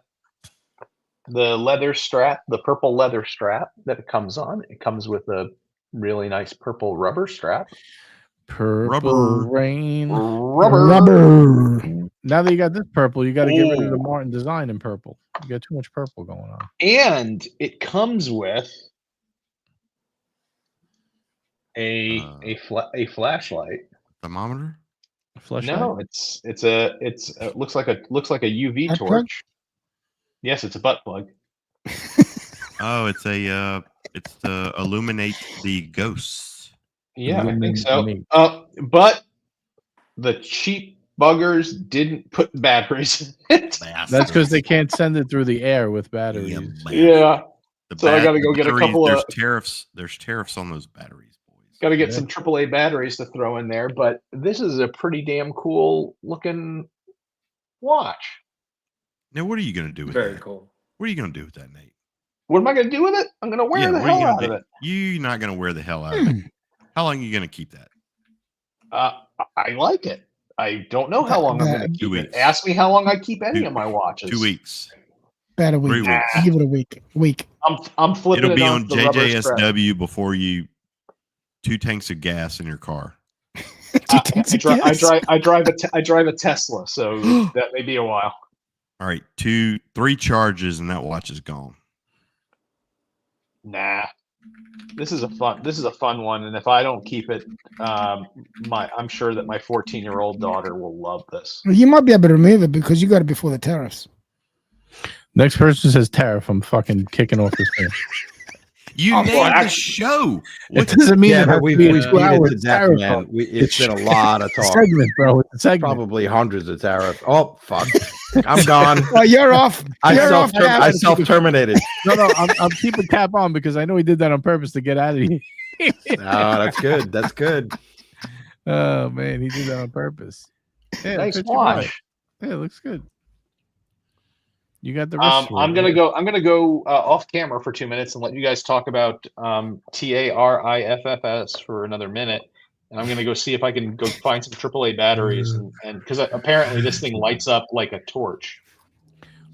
leather strap, the purple leather strap that it comes on. It comes with a really nice purple rubber strap. Purple Rain. Rubber. Now that you got this purple, you got to get rid of the Martin design in purple. You got too much purple going on. And it comes with a flashlight. Thermometer. Flashlight? No, it looks like a UV Butt plug? torch. Yes, it's a butt plug. Oh, it's to illuminate the ghosts. Yeah, I think so. Illuminate. But the cheap buggers didn't put batteries in it. That's because they can't send it through the air with batteries. Yeah. The So I gotta go get a batteries, couple there's of- tariffs. There's tariffs on those batteries, boys. Got to get some AAA batteries to throw in there, but this is a pretty damn cool looking watch. Now, what are you gonna do with Very that? cool. What are you gonna do with that, Nate? What am I going to do with it? I'm going to wear the what are you hell gonna out do? of it. You're not gonna wear the hell out of it. How long are you gonna keep that? I like it. I don't know how long I'm going to keep 2 it. weeks. Ask me how long I keep any 2 of my watches. 2 weeks. About a 3 week. weeks. Give it a week. I'm flipping It'll it be on on the rubber strap. JJSW before you 2 tanks of gas in your car. I drive a Tesla, so that may be a while. All right, 3 charges and that watch is gone. Nah, this is a fun one, and if I don't keep it, I'm sure that my 14-year-old daughter will love this. Well, you might be able to remove it because you got it before the tariffs. Next person says tariff. I'm fucking kicking off this thing. You Oh, named well, the actually- show. It doesn't mean it has we've to be a beat 2 it hour to death, tariff. man. It's been a lot of It's a talk. segment, bro. It's a segment. Probably hundreds of tariffs. Oh, fuck. I'm gone. Oh, you're off. I You're off. self-terminated. No, I'm keeping cap on because I know he did that on purpose to get out of here. Oh, that's good. That's good. Oh man, he did that on purpose. Yeah, Nice fits you right. watch. Yeah, it looks good. You got the wrist. I'm gonna go off camera for 2 minutes and let you guys talk about TARIFFS for another minute, and I'm gonna go see if I can go find some AAA batteries and because apparently this thing lights up like a torch.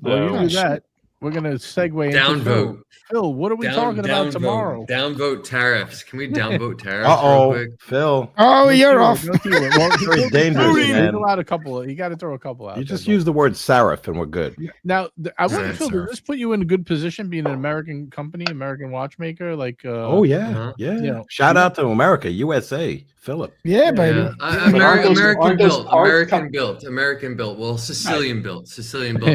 Well, So- you do that. We're gonna segue into Downvote. Phil, what are we talking about tomorrow? Downvote tariffs. Can we downvote tariffs Uh-oh, real quick? Phil. Oh, Don't you're do it, off. don't do it. Well, Very dangerous, He's man. allowed a couple. You got to throw a couple out. You there, just but- use the word serif and we're good. Now, I wonder, Right, Phil, sir. does this put you in a good position being an American company, American watchmaker? Like, Oh, yeah. Uh-huh. Yeah. You know, Shout out to America, USA, Philip. Yeah, baby. Yeah. But aren't those- American aren't those built, parts American built. Well, Sicilian built,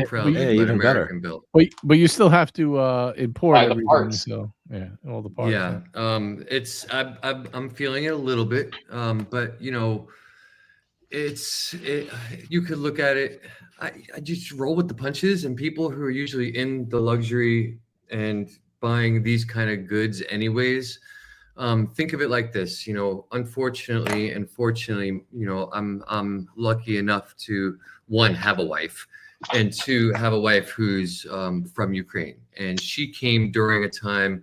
proudly, Yeah, but even better. American built. but you still have to import Buy the everything. parts. So yeah, all the parts. Yeah, it's I'm feeling it a little bit, but you know, you could look at it. I just roll with the punches, and people who are usually in the luxury and buying these kind of goods anyways, think of it like this. You know, unfortunately and fortunately, you know, I'm lucky enough to, one, have a wife, and two, have a wife who's from Ukraine, and she came during a time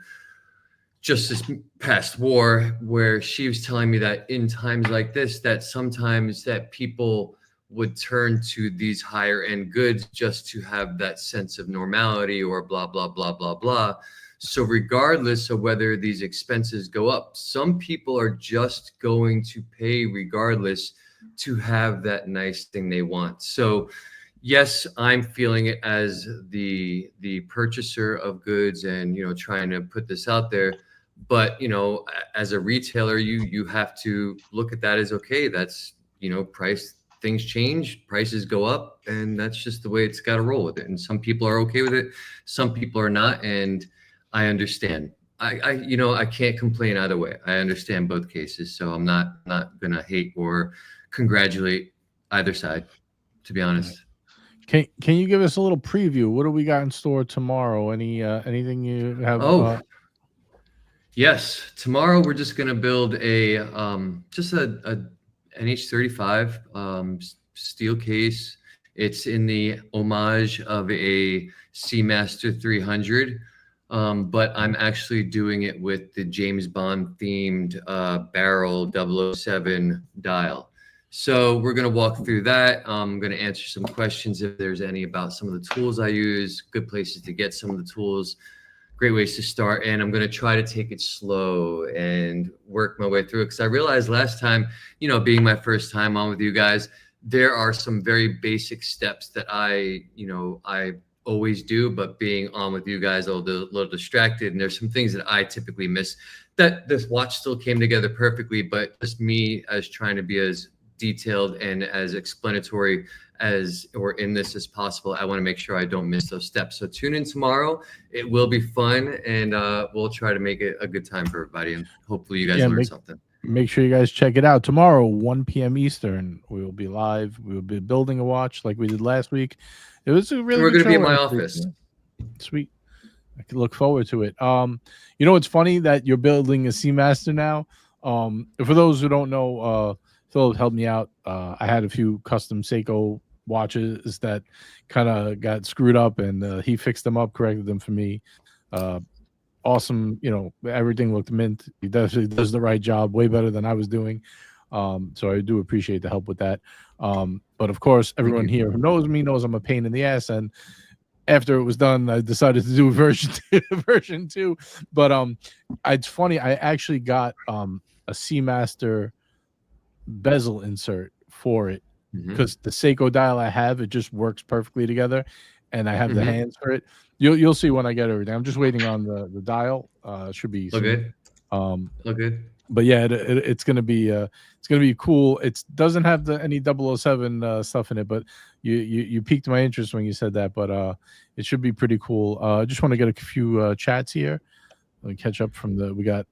just this past war where she was telling me that in times like this, that sometimes that people would turn to these higher end goods just to have that sense of normality or blah, blah, blah, blah, blah. So regardless of whether these expenses go up, some people are just going to pay regardless to have that nice thing they want. So yes, I'm feeling it as the purchaser of goods and, you know, trying to put this out there. But, you know, as a retailer, you have to look at that as, okay, that's, you know, things change, prices go up, and that's just the way it's got to roll with it. And some people are okay with it, some people are not, and I understand. I can't complain either way. I understand both cases, so I'm not gonna hate or congratulate either side, to be honest. Can you give us a little preview? What do we got in store tomorrow? Anything you have? Yes, tomorrow we're just gonna build a just a NH35 steel case. It's in the homage of a Seamaster 300, but I'm actually doing it with the James Bond themed barrel 007 dial. So we're going to walk through that. I'm going to answer some questions if there's any about some of the tools I use, good places to get some of the tools, great ways to start. And I'm going to try to take it slow and work my way through it. Because I realized last time, you know, being my first time on with you guys, there are some very basic steps that I always do, but being on with you guys, a little distracted. And there's some things that I typically miss. That this watch still came together perfectly, but just me as trying to be as detailed and as explanatory as in this as possible. I want to make sure I don't miss those steps. So tune in tomorrow. It will be fun, and we'll try to make it a good time for everybody. And hopefully you guys learn something. Make sure you guys check it out tomorrow, 1 p.m. Eastern. We will be live. We will be building a watch like we did last week. It was a really. We're going to be in my last week. office. Yeah. Sweet. I can look forward to it. You know, it's funny that you're building a Seamaster now. For those who don't know, Phil helped me out. I had a few custom Seiko watches that kind of got screwed up, and he fixed them up, corrected them for me. Awesome, everything looked mint. He definitely does the right job, way better than I was doing. So I do appreciate the help with that. But of course, everyone here who knows me knows I'm a pain in the ass. And after it was done, I decided to do version 2. But it's funny. I actually got a Seamaster bezel insert for it because the Seiko dial I have, it just works perfectly together, and I have the hands for it. You'll see when I get everything. I'm just waiting on the dial. Should be good. Look good. But yeah, it's gonna be cool. It doesn't have any 007 stuff in it, but you piqued my interest when you said that. But it should be pretty cool. I just want to get a few chats here. Let me catch up from we got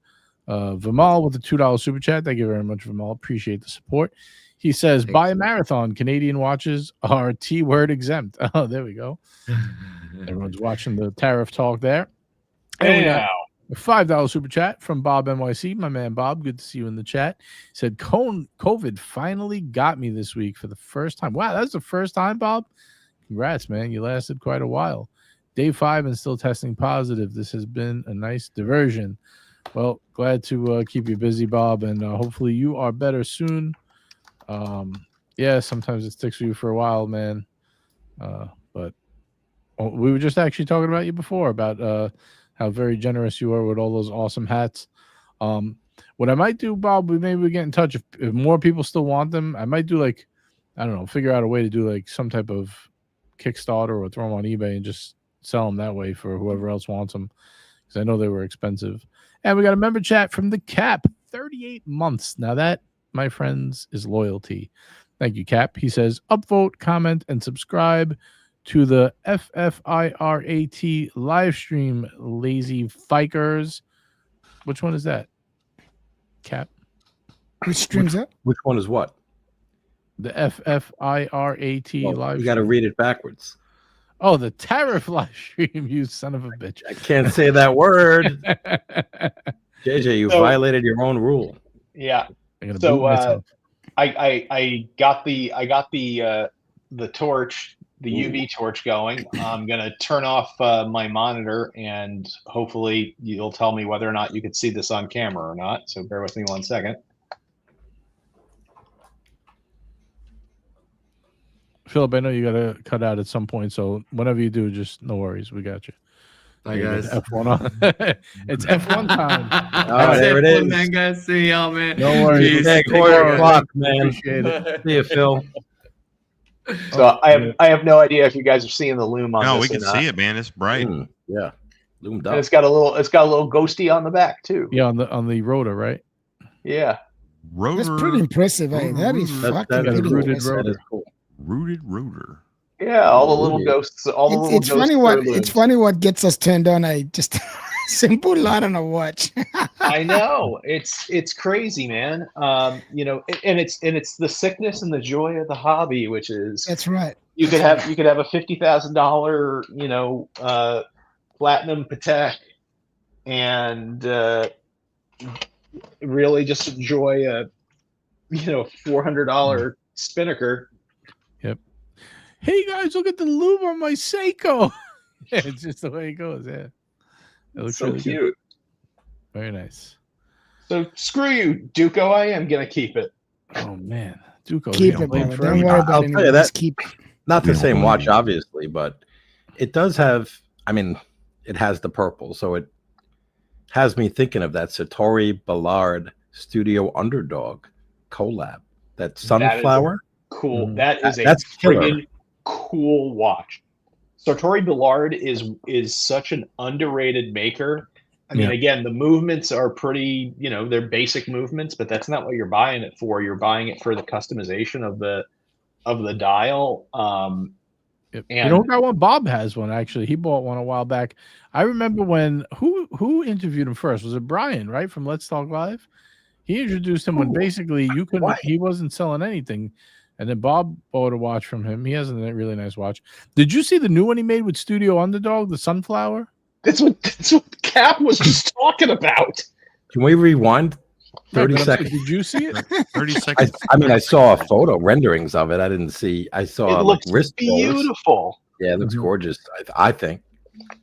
Vimal with the $2 super chat. Thank you very much, Vimal. Appreciate the support. He says, buy a marathon. Canadian watches are T-word exempt. Oh, there we go. Everyone's watching the tariff talk there. And we got a $5 super chat from Bob NYC. My man Bob, good to see you in the chat. He said, COVID finally got me this week for the first time. Wow, that's the first time, Bob? Congrats, man. You lasted quite a while. Day 5 and still testing positive. This has been a nice diversion. Well, glad to keep you busy, Bob, and hopefully you are better soon. Yeah, sometimes it sticks with you for a while, man. But we were just actually talking about you before, about how very generous you are with all those awesome hats. What I might do, Bob, maybe we get in touch if more people still want them. I might do figure out a way to do like some type of Kickstarter or throw them on eBay and just sell them that way for whoever else wants them, because I know they were expensive. And we got a member chat from the Cap, 38 months. Now that, my friends, is loyalty. Thank you, Cap. He says, upvote, comment, and subscribe to the FFIRAT live stream, lazy fikers. Which one is that, Cap? Which stream's that? Which one is what? The FFIRAT live. You got to read it backwards. Oh, the tariff live stream, you son of a bitch. I can't say that word. JJ, you violated your own rule. Yeah. So I got the torch, the UV torch going. I'm gonna turn off my monitor, and hopefully you'll tell me whether or not you can see this on camera or not. So bear with me 1 second. Philip, I know you got to cut out at some point, so whenever you do, just no worries. We got you. Bye, guys. F1 on. It's F1 time. Oh, there it is. Man, guys. See y'all, man. No worries. Hey, quarter o'clock, man. Appreciate it. See you, Phil. So I have no idea if you guys are seeing the loom on this. No, we can see it, man. It's bright. Yeah, loomed And up. it's got a little ghosty on the back too. Yeah, on the rotor, right? Yeah. Rotor. That's pretty impressive, eh? That is That fucking is pretty rooted impressive. rotor. That is cool. Rooted rotor. Yeah, all the little ghosts, all the little It's ghosts. funny what gets us turned on a just simple light on a watch. I know, it's crazy, man. And it's the sickness and the joy of the hobby, which is That's right. you could have a $50,000 platinum Patek and really just enjoy a $400 spinnaker. Yep. Hey guys, look at the loom on my Seiko. It's just the way it goes. Yeah, it looks So really cute. good. Very nice. So screw you, Duco. I am gonna keep it. Oh man, Duco. Keep it, brother. Don't worry about I'll it. tell you that- Just keep it. Not the same watch, obviously, but it does have, it has the purple, so it has me thinking of that Sartori Ballard Studio Underdog collab. That sunflower. Cool. Mhm. That is That's killer. friggin' cool watch. Sartori Ballard is such an underrated maker. I mean, Yeah. again, the movements are pretty, they're basic movements, but that's not what you're buying it for. You're buying it for the customization of the dial. Yep. And You know that one? Bob has one actually. He bought one a while back. I remember when who interviewed him first? Was it Brian, right, from Let's Talk Live? He introduced him when basically you couldn't. Why? He wasn't selling anything, and then Bob bought a watch from him. He has a really nice watch. Did you see the new one he made with Studio Underdog, the Sunflower? that's what Cap was just talking about. Can we rewind 30 Right, but seconds? Did you see it? 30 seconds. I saw a photo renderings of it. I didn't see. I saw It like looks wrist rollers. beautiful. Yeah, it looks Mhm. gorgeous. I think.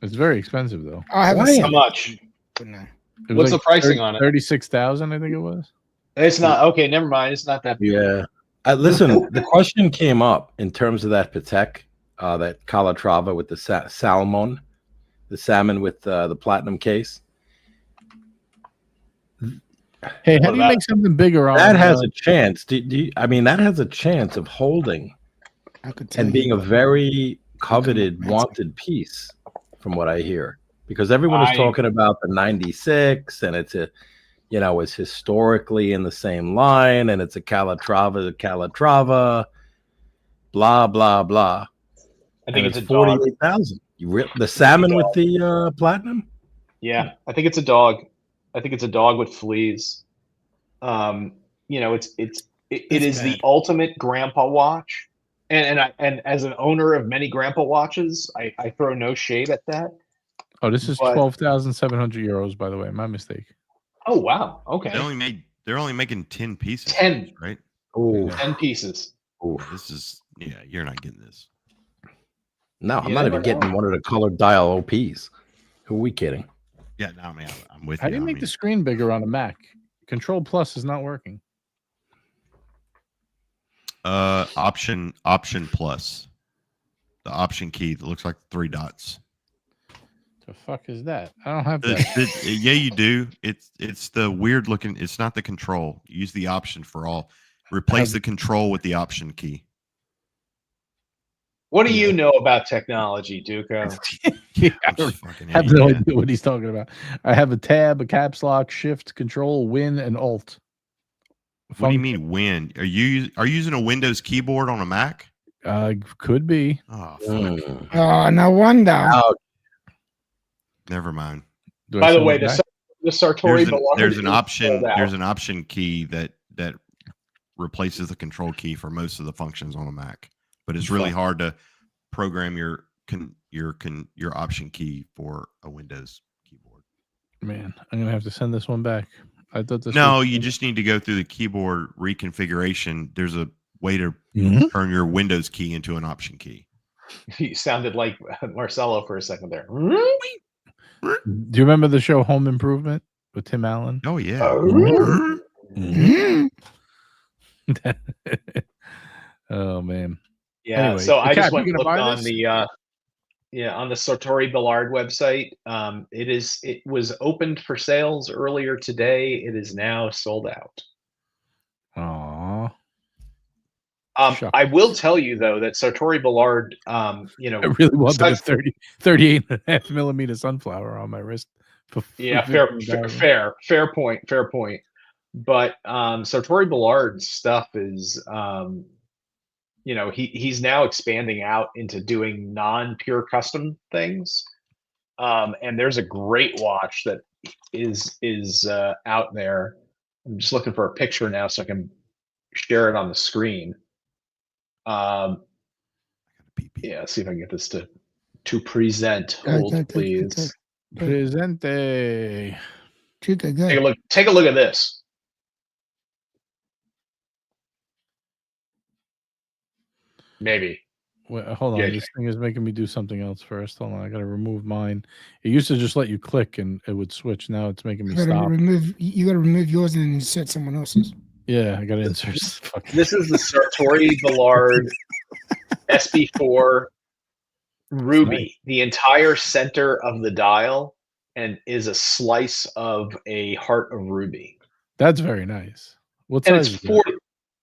It's very expensive though. I haven't Why? seen How much? it, no. It was What's the pricing on it? 36,000, I think it was. It's not okay. Never mind. It's not that. Yeah. Listen, the question came up in terms of that Patek, that Calatrava with the salmon, the salmon with the platinum case. Hey, how What do you about- make something bigger on That has a chance. I mean, that has a chance of holding I could tell and being you. a very coveted, That's- wanted piece, from what I hear, because everyone is talking about the 96, and it's a, you know, it's historically in the same line, and it's a Calatrava, blah blah blah. I think And it's a dog. 48,000. The salmon with the platinum. Yeah, I think it's a dog. I think it's a dog with fleas. You know, it is the bad. ultimate grandpa watch. And as an owner of many grandpa watches, I throw no shade at that. Oh, this is But- 12,700 euros, by the way. My mistake. Oh wow, okay. They're only making 10 pieces. 10. Right? Oh, 10 pieces. This is you're not getting this. no, I'm You not never even getting know. one of the colored dial OPs. Who are we kidding? Yeah, no, I mean, I'm with How you. do you I make mean, the screen bigger on a Mac? Control Plus is not working. option plus. The option key that looks like 3 dots. The fuck is that? I don't have that. Yeah, you do. It's the weird looking. It's not the control. Use the option for all. Replace the control with the option key. What do you know about technology, Duco? Yeah, I I'm don't just fucking have idiot, no man. idea what he's talking about. I have a tab, a caps lock, shift, control, win, and alt. What do you mean win? Are you using a Windows keyboard on a Mac? Could be. Oh, fuck. Mm. Oh, no wonder. Never mind. Do I By the send way, it back? the Sartori Ballard There's an is option. sold out. There's an option key that replaces the control key for most of the functions on a Mac, but it's really hard to program your option key for a Windows keyboard. Man, I'm gonna have to send this one back. I thought this. No, was- you just need to go through the keyboard reconfiguration. There's a way to Mhm. turn your Windows key into an option key. You sounded like Marcelo for a second there. Do you remember the show Home Improvement with Tim Allen? Oh yeah. Mm. Oh man. Yeah. Anyway, So I Cap, just you went and gonna looked buy on this? the on the Sartori Ballard website. It was opened for sales earlier today. It is now sold out. Aw. Shucks. I will tell you though that Sartori Ballard, you know, I really wanted a besides- 38.5 millimeter sunflower on my wrist. for yeah, $15,000. fair point. But Sartori Ballard's stuff is, you know, he's now expanding out into doing non-pure custom things. And there's a great watch that is out there. I'm just looking for a picture now so I can share it on the screen. Yeah, see if I can get this to present. Hold, please. Presente. Chica, good. Take a look. Take a look at this. Maybe. Wait, hold on. Yeah, This thing is making me do something else first. Hold on. I got to remove mine. It used to just let you click and it would switch. Now it's making me You gotta stop. remove yours and then insert someone else's. Yeah, I got to insert. this fucking- This is the Sartori Ballard SB4 Ruby. Nice. The entire center of the dial and is a slice of a heart of ruby. That's very nice. What And size? it's is that?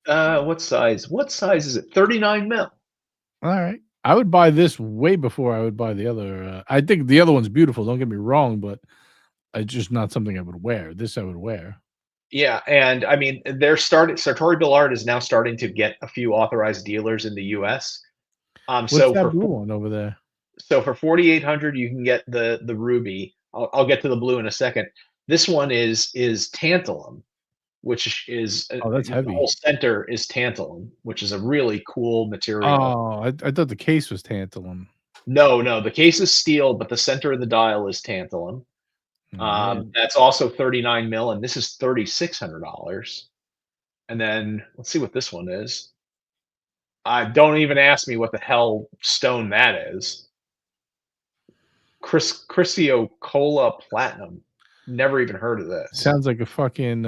40. What size? What size is it? 39 mil. All right. I would buy this way before I would buy the other. I think the other one's beautiful. Don't get me wrong, but it's just not something I would wear. This I would wear. Yeah, and I mean, Sartori Ballard is now starting to get a few authorized dealers in the U.S. What's So that for blue one over there? so for 4,800, you can get the ruby. I'll get to the blue in a second. This one is tantalum, which is Oh, that's the heavy. whole center is tantalum, which is a really cool material. Oh, I thought the case was tantalum. No, the case is steel, but the center of the dial is tantalum. Man. That's also 39 mil, and this is $3,600. And then let's see what this one is. Don't even ask me what the hell stone that is. Crissiocola Platinum. Never even heard of this. Sounds like a fucking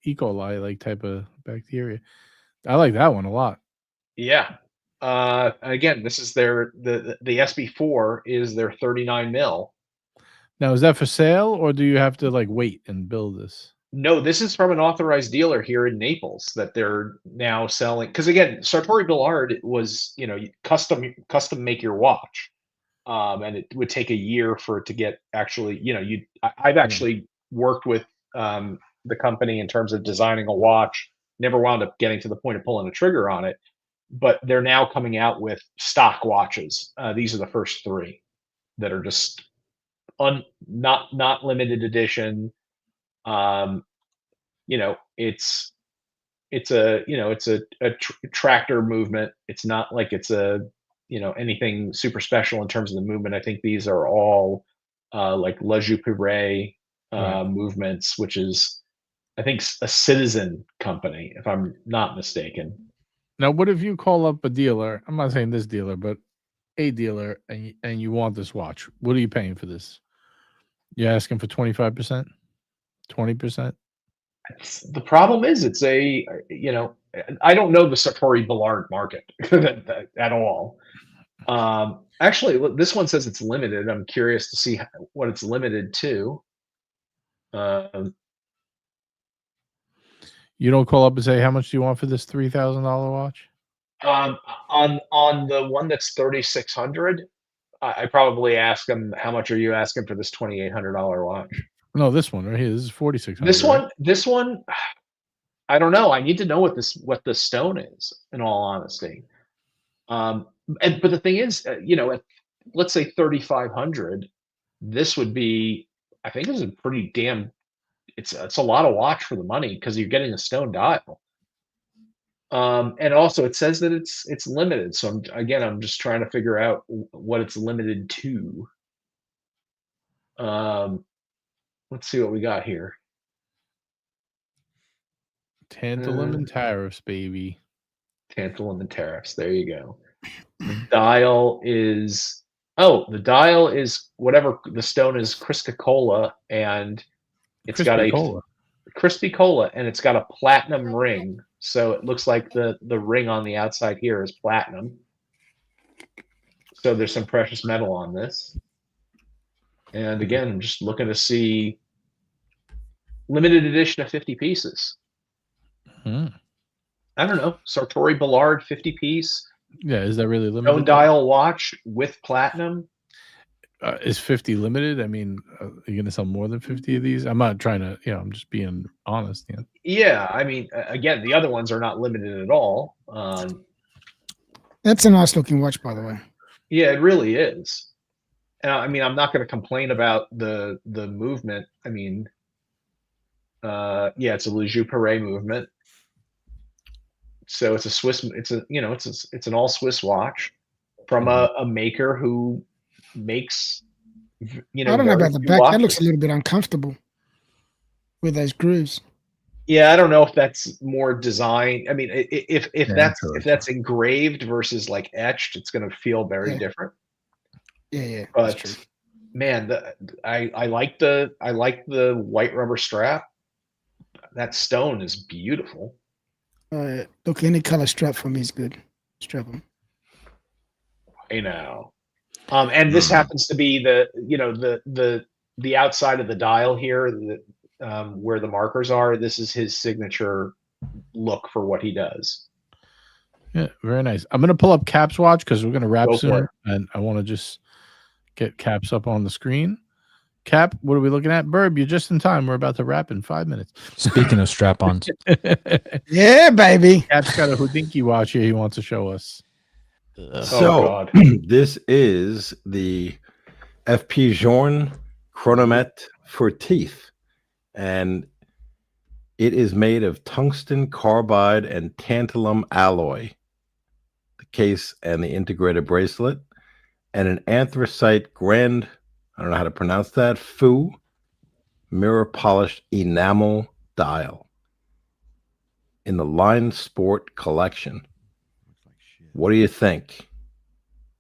E. coli like type of bacteria. I like that one a lot. Yeah. Again, this is the SB4 is their 39 mil. Now, is that for sale, or do you have to like wait and build this? No, this is from an authorized dealer here in Naples that they're now selling. Because again, Sartori Ballard was, you know, custom make your watch, and it would take a year for it to get actually, you know, I've actually worked with the company in terms of designing a watch. Never wound up getting to the point of pulling a trigger on it, but they're now coming out with stock watches. These are the first 3 that are just not limited edition. You know, it's a tractor movement. It's not like it's a, you know, anything super special in terms of the movement. I think these are all like La Jouperet movements, which is, I think, a Citizen company, if I'm not mistaken. Now, what if you call up a dealer? I'm not saying this dealer, but a dealer, and you want this watch? What are you paying for this? You're asking for 25%, 20%? The problem is, it's a, you know, I don't know the Sartori Ballard market at all. Actually, this one says it's limited. I'm curious to see what it's limited to. You don't call up and say, how much do you want for this $3,000 watch? On the one that's 3,600, I probably ask them, how much are you asking for this $2,800 watch? No, this one right here. This is 4,600. This one, I don't know. I need to know what the stone is, in all honesty. But the thing is, you know, let's say 3,500, this would be, I think, is a pretty damn. It's a lot of watch for the money, because you're getting a stone dial. And also it says that it's limited. So I'm just trying to figure out what it's limited to. Let's see what we got here. Tantalum and tariffs, baby. Tantalum and tariffs. There you go. The dial is whatever the stone is, Criscocola, and it's got a crispy cola, and it's got a platinum ring. So it looks like the ring on the outside here is platinum. So there's some precious metal on this. And again, I'm just looking to see limited edition of 50 pieces. I don't know. Sartori Ballard 50 piece. Yeah, is that really limited? Stone dial watch with platinum. Is 50 limited? I mean, are you going to sell more than 50 of these? I'm not trying to, you know, I'm just being honest. Yeah. Yeah, I mean, again, the other ones are not limited at all. That's a nice looking watch, by the way. Yeah, it really is. I mean, I'm not going to complain about the movement. I mean, yeah, it's a Le Jouperet movement. So it's a Swiss. It's an all Swiss watch from a maker who makes. You know, I don't know about the back. That looks a little bit uncomfortable with those grooves. Yeah, I don't know if that's more design. I mean, if that's engraved versus like etched, it's going to feel very different. Yeah. But man, I like the white rubber strap. That stone is beautiful. Look, any color strap for me is good. Strap them. I know. And this happens to be the outside of the dial here, where the markers are. This is his signature look for what he does. Yeah, very nice. I'm going to pull up Cap's watch because we're going to wrap soon, and I want to just get Cap's up on the screen. Cap, what are we looking at? Burb, you're just in time. We're about to wrap in 5 minutes. Speaking of strap-ons. Yeah, baby. Cap's got a Houdinki watch here he wants to show us. So this is the FP Journe chronometre for teeth, and it is made of tungsten carbide and tantalum alloy. The case and the integrated bracelet, and an anthracite grand, I don't know how to pronounce that, faux mirror polished enamel dial in the Line Sport collection. What do you think?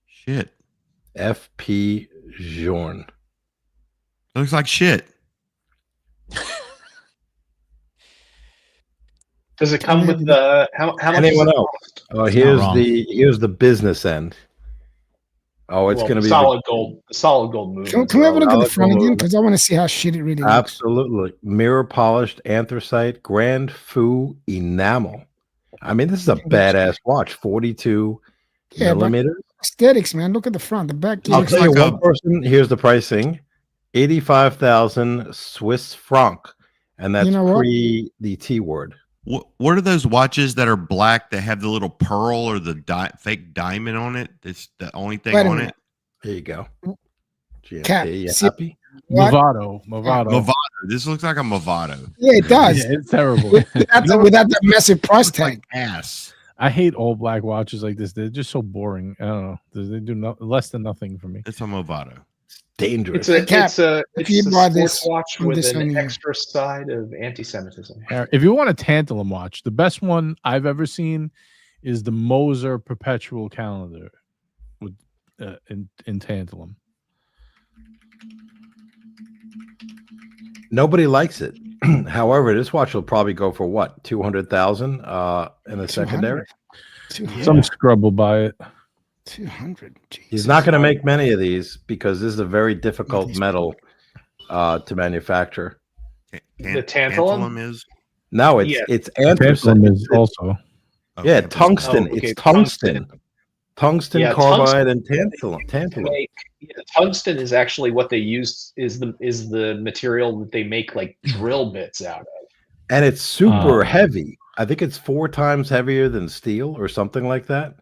Shit. FP Journe. It looks like shit. Does it come with the how much? Anyone else? Oh, here's wrong. the business end. Oh, it's going to be solid gold. Solid gold movement. Can we have a look at the solid front gold again? movement. Because I want to see how shit it really looks. Absolutely. Mirror polished anthracite Grand Fou enamel. I mean, this is a badass watch. 42 millimeters. Aesthetics, man. Look at the front. The back. I'll looks tell you like one person. Here's the pricing: 85,000 Swiss franc, and that's You know what? pre the T word. What are those watches that are black that have the little pearl or the fake diamond on it? That's the only thing Wait a on minute. it. There you go. Cap, GMT, you see- happy? What? Movado. Movado. This looks like a Movado. Yeah, it does. Yeah, it's terrible. without that massive price tag. Ass. I hate all black watches like this. They're just so boring. I don't know. They do less than nothing for me. It's a Movado. Dangerous. It's a if you buy sports this watch from with this an only- extra side of anti-Semitism. If you want a tantalum watch, the best one I've ever seen is the Moser Perpetual Calendar with in tantalum. Nobody likes it. However, this watch will probably go for what, 200,000 in the secondary. 200. Some scrub will buy it. 200. He's not going to make many of these because this is a very difficult metal to manufacture. The tantalum? is. No, it's anthracite. Tantalum is also. Yeah, Okay, tungsten. Oh, okay, It's tungsten. Tungsten Yeah, carbide tungsten. and tantalum. Tungsten is actually what they use is the material that they make like drill bits out of. And it's super heavy. I think it's 4 times heavier than steel or something like that.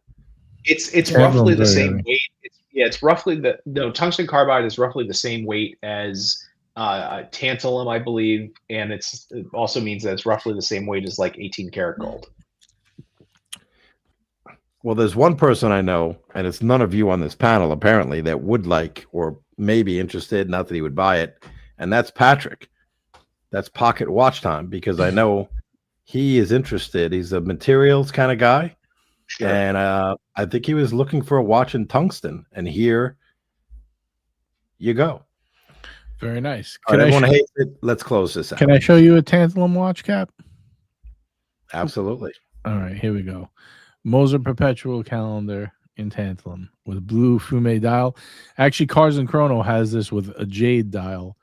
It's Tantalum's roughly the very same heavy. weight. It's roughly tungsten carbide is roughly the same weight as tantalum, I believe, and it also means that it's roughly the same weight as like 18 karat gold. Well, there's one person I know, and it's none of you on this panel apparently, that would like or may be interested, not that he would buy it, and that's Patrick. That's Pocket Watch Time, because I know he is interested. He's a materials kind of guy. Sure. And I think he was looking for a watch in tungsten, and here you go. Very nice. All right, everyone hates it. Let's close this out. Can I show you a tantalum watch, Cap? Absolutely. All right, here we go. Moser Perpetual Calendar in tantalum with blue fume dial. Actually, Cars and Chrono has this with a jade dial.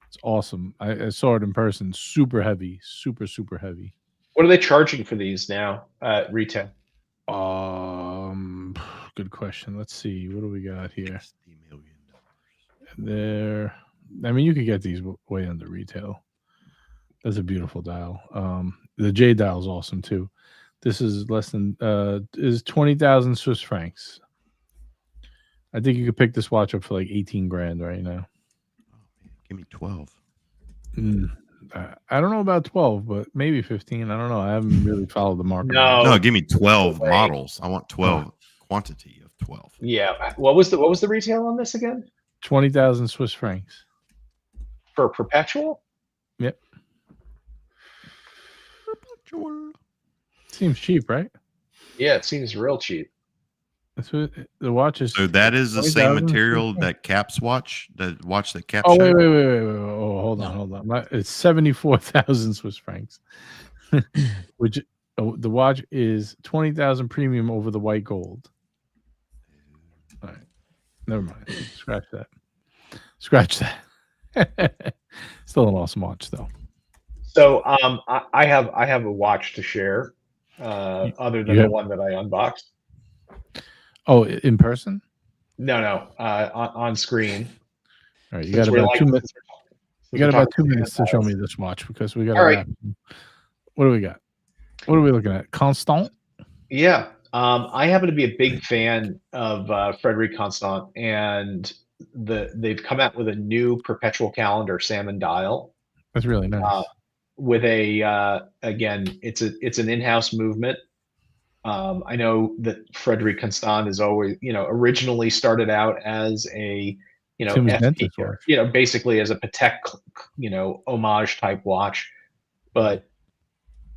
It's awesome. I saw it in person. Super heavy. Super, super heavy. What are they charging for these now at retail? Good question. Let's see. What do we got here? There. I mean, you could get these way under retail. That's a beautiful dial. The J dial is awesome too. This is less than is 20,000 Swiss francs. I think you could pick this watch up for like 18 grand right now. Give me 12. I don't know about 12, but maybe 15. I don't know. I haven't really followed the market. No, give me 12 Wait. models. I want 12 quantity of 12. Yeah. What was the retail on this again? 20,000 Swiss francs. For perpetual? Yep. Seems cheap, right? Yeah, it seems real cheap. That's what the watch is. So that is the same 20,000 material that Cap's watch, that watch that Cap Oh, showed? wait. Oh, hold on. It's 74,000 Swiss francs, which the watch is 20,000 premium over the white gold. All right. Never mind. Scratch that. Still an awesome watch, though. So I have a watch to share, other than the one that I unboxed. Oh, in person? No, on screen. All right, you got about 2 minutes. You got about 2 minutes to show me this watch because we got to wrap. What do we got? What are we looking at? Constant? Yeah. I happen to be a big fan of Frederic Constant, and they've come out with a new perpetual calendar salmon dial. That's really nice. With a again, it's an in-house movement. I know that Frederic Constant is always, originally started out as a, FP, basically as a Patek, homage type watch, but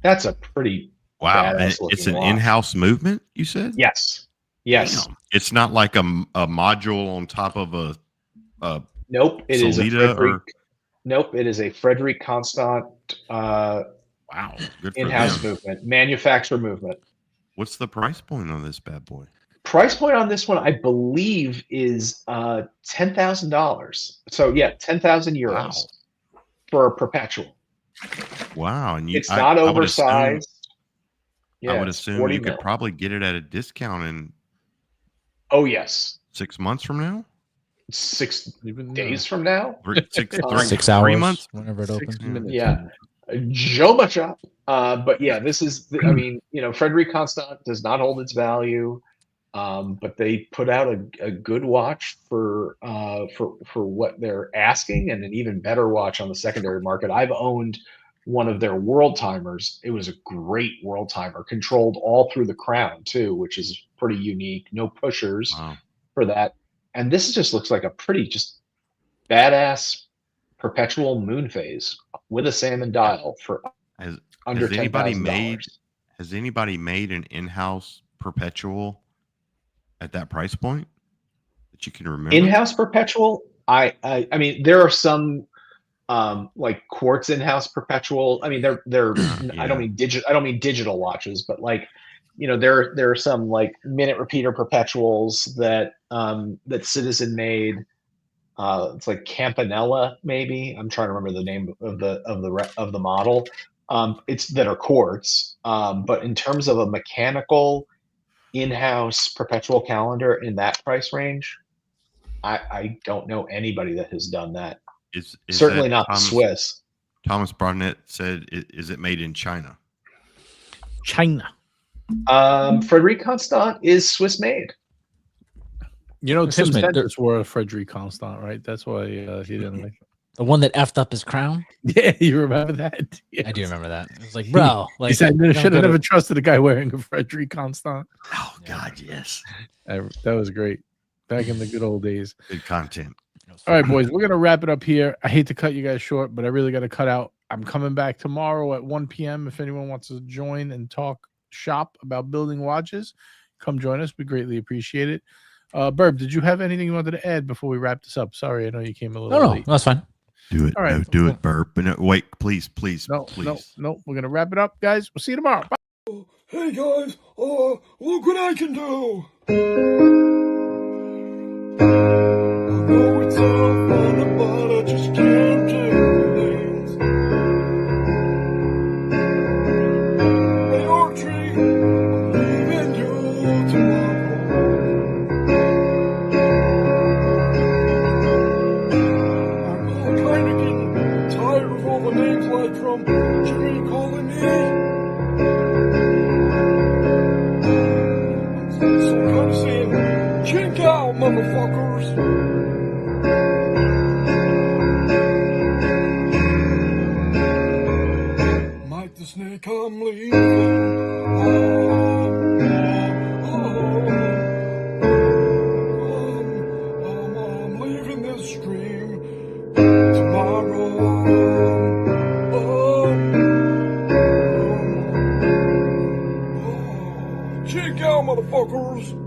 that's a pretty wow. And it's an in-house movement, you said? Yes. Yes. Damn. It's not like a module on top of a Nope, it is a Solita Frederic. or Nope, it is a Frederic Constant wow, good for in-house them. movement, manufacturer movement. What's the price point on this bad boy? Price point on this one, I believe, is $10,000. So yeah, 10,000 euros Wow. for a perpetual. Wow, and It's not oversized. I would it's assume 40 you could mil. probably get it at a discount in Oh yes, 6 months from now. 6 Even days from now. 6 6 3 hours months. whenever it 6 opens. minutes. Yeah. Joe much up. But yeah, this is. I mean, Frederic Constant does not hold its value, but they put out a good watch for what they're asking, and an even better watch on the secondary market. I've owned one of their world timers. It was a great world timer, controlled all through the crown too, which is pretty unique. No pushers Wow. for that. And this just looks like a pretty just badass perpetual moon phase with a salmon dial for Has under anybody $10,000. Has anybody made an in-house perpetual at that price point that you can remember? In-house perpetual? I mean, there are some like quartz in-house perpetual. I mean, they're Yeah. I don't mean digital watches, but like, there are some like minute repeater perpetuals that Citizen made. It's like Campanella, maybe. I'm trying to remember the name of the model. It's that are quartz. But in terms of a mechanical in-house perpetual calendar in that price range, I don't know anybody that has done that. Is Certainly that not Swiss. Thomas Barnett said, "Is it made in China?" China. Frederic Constant is Swiss made. Tim Swiss made. Sanders wore a Frederic Constant, right? That's why he didn't like it. The one that effed up his crown. Yeah, you remember that? Yes. I do remember that. It was like, bro, like He said, don't should go have to- never trusted a guy wearing a Frederic Constant. Oh God, yes. That was great. Back in the good old days. Good content. All right, boys, we're going to wrap it up here. I hate to cut you guys short, but I really got to cut out. I'm coming back tomorrow at 1 p.m. If anyone wants to join and talk shop about building watches, come join us. We greatly appreciate it. Burb, did you have anything you wanted to add before we wrap this up? Sorry, I know you came a little No, late. that's fine. Do it. All right. No, do it, Burp. But no, wait, please, No, please. no. We're going to wrap it up, guys. We'll see you tomorrow. Bye. Hey guys, look what I can do! I know it sounds funny, but I just can't do things. Hey Archie, I'm leaving you tomorrow. I'm kinda getting tired of all the names like from Jimmy calling me. So I'm kind of saying, check out, motherfuckers. Mike the Snake, I'm leaving. I'm leaving this stream tomorrow. Check out, motherfuckers.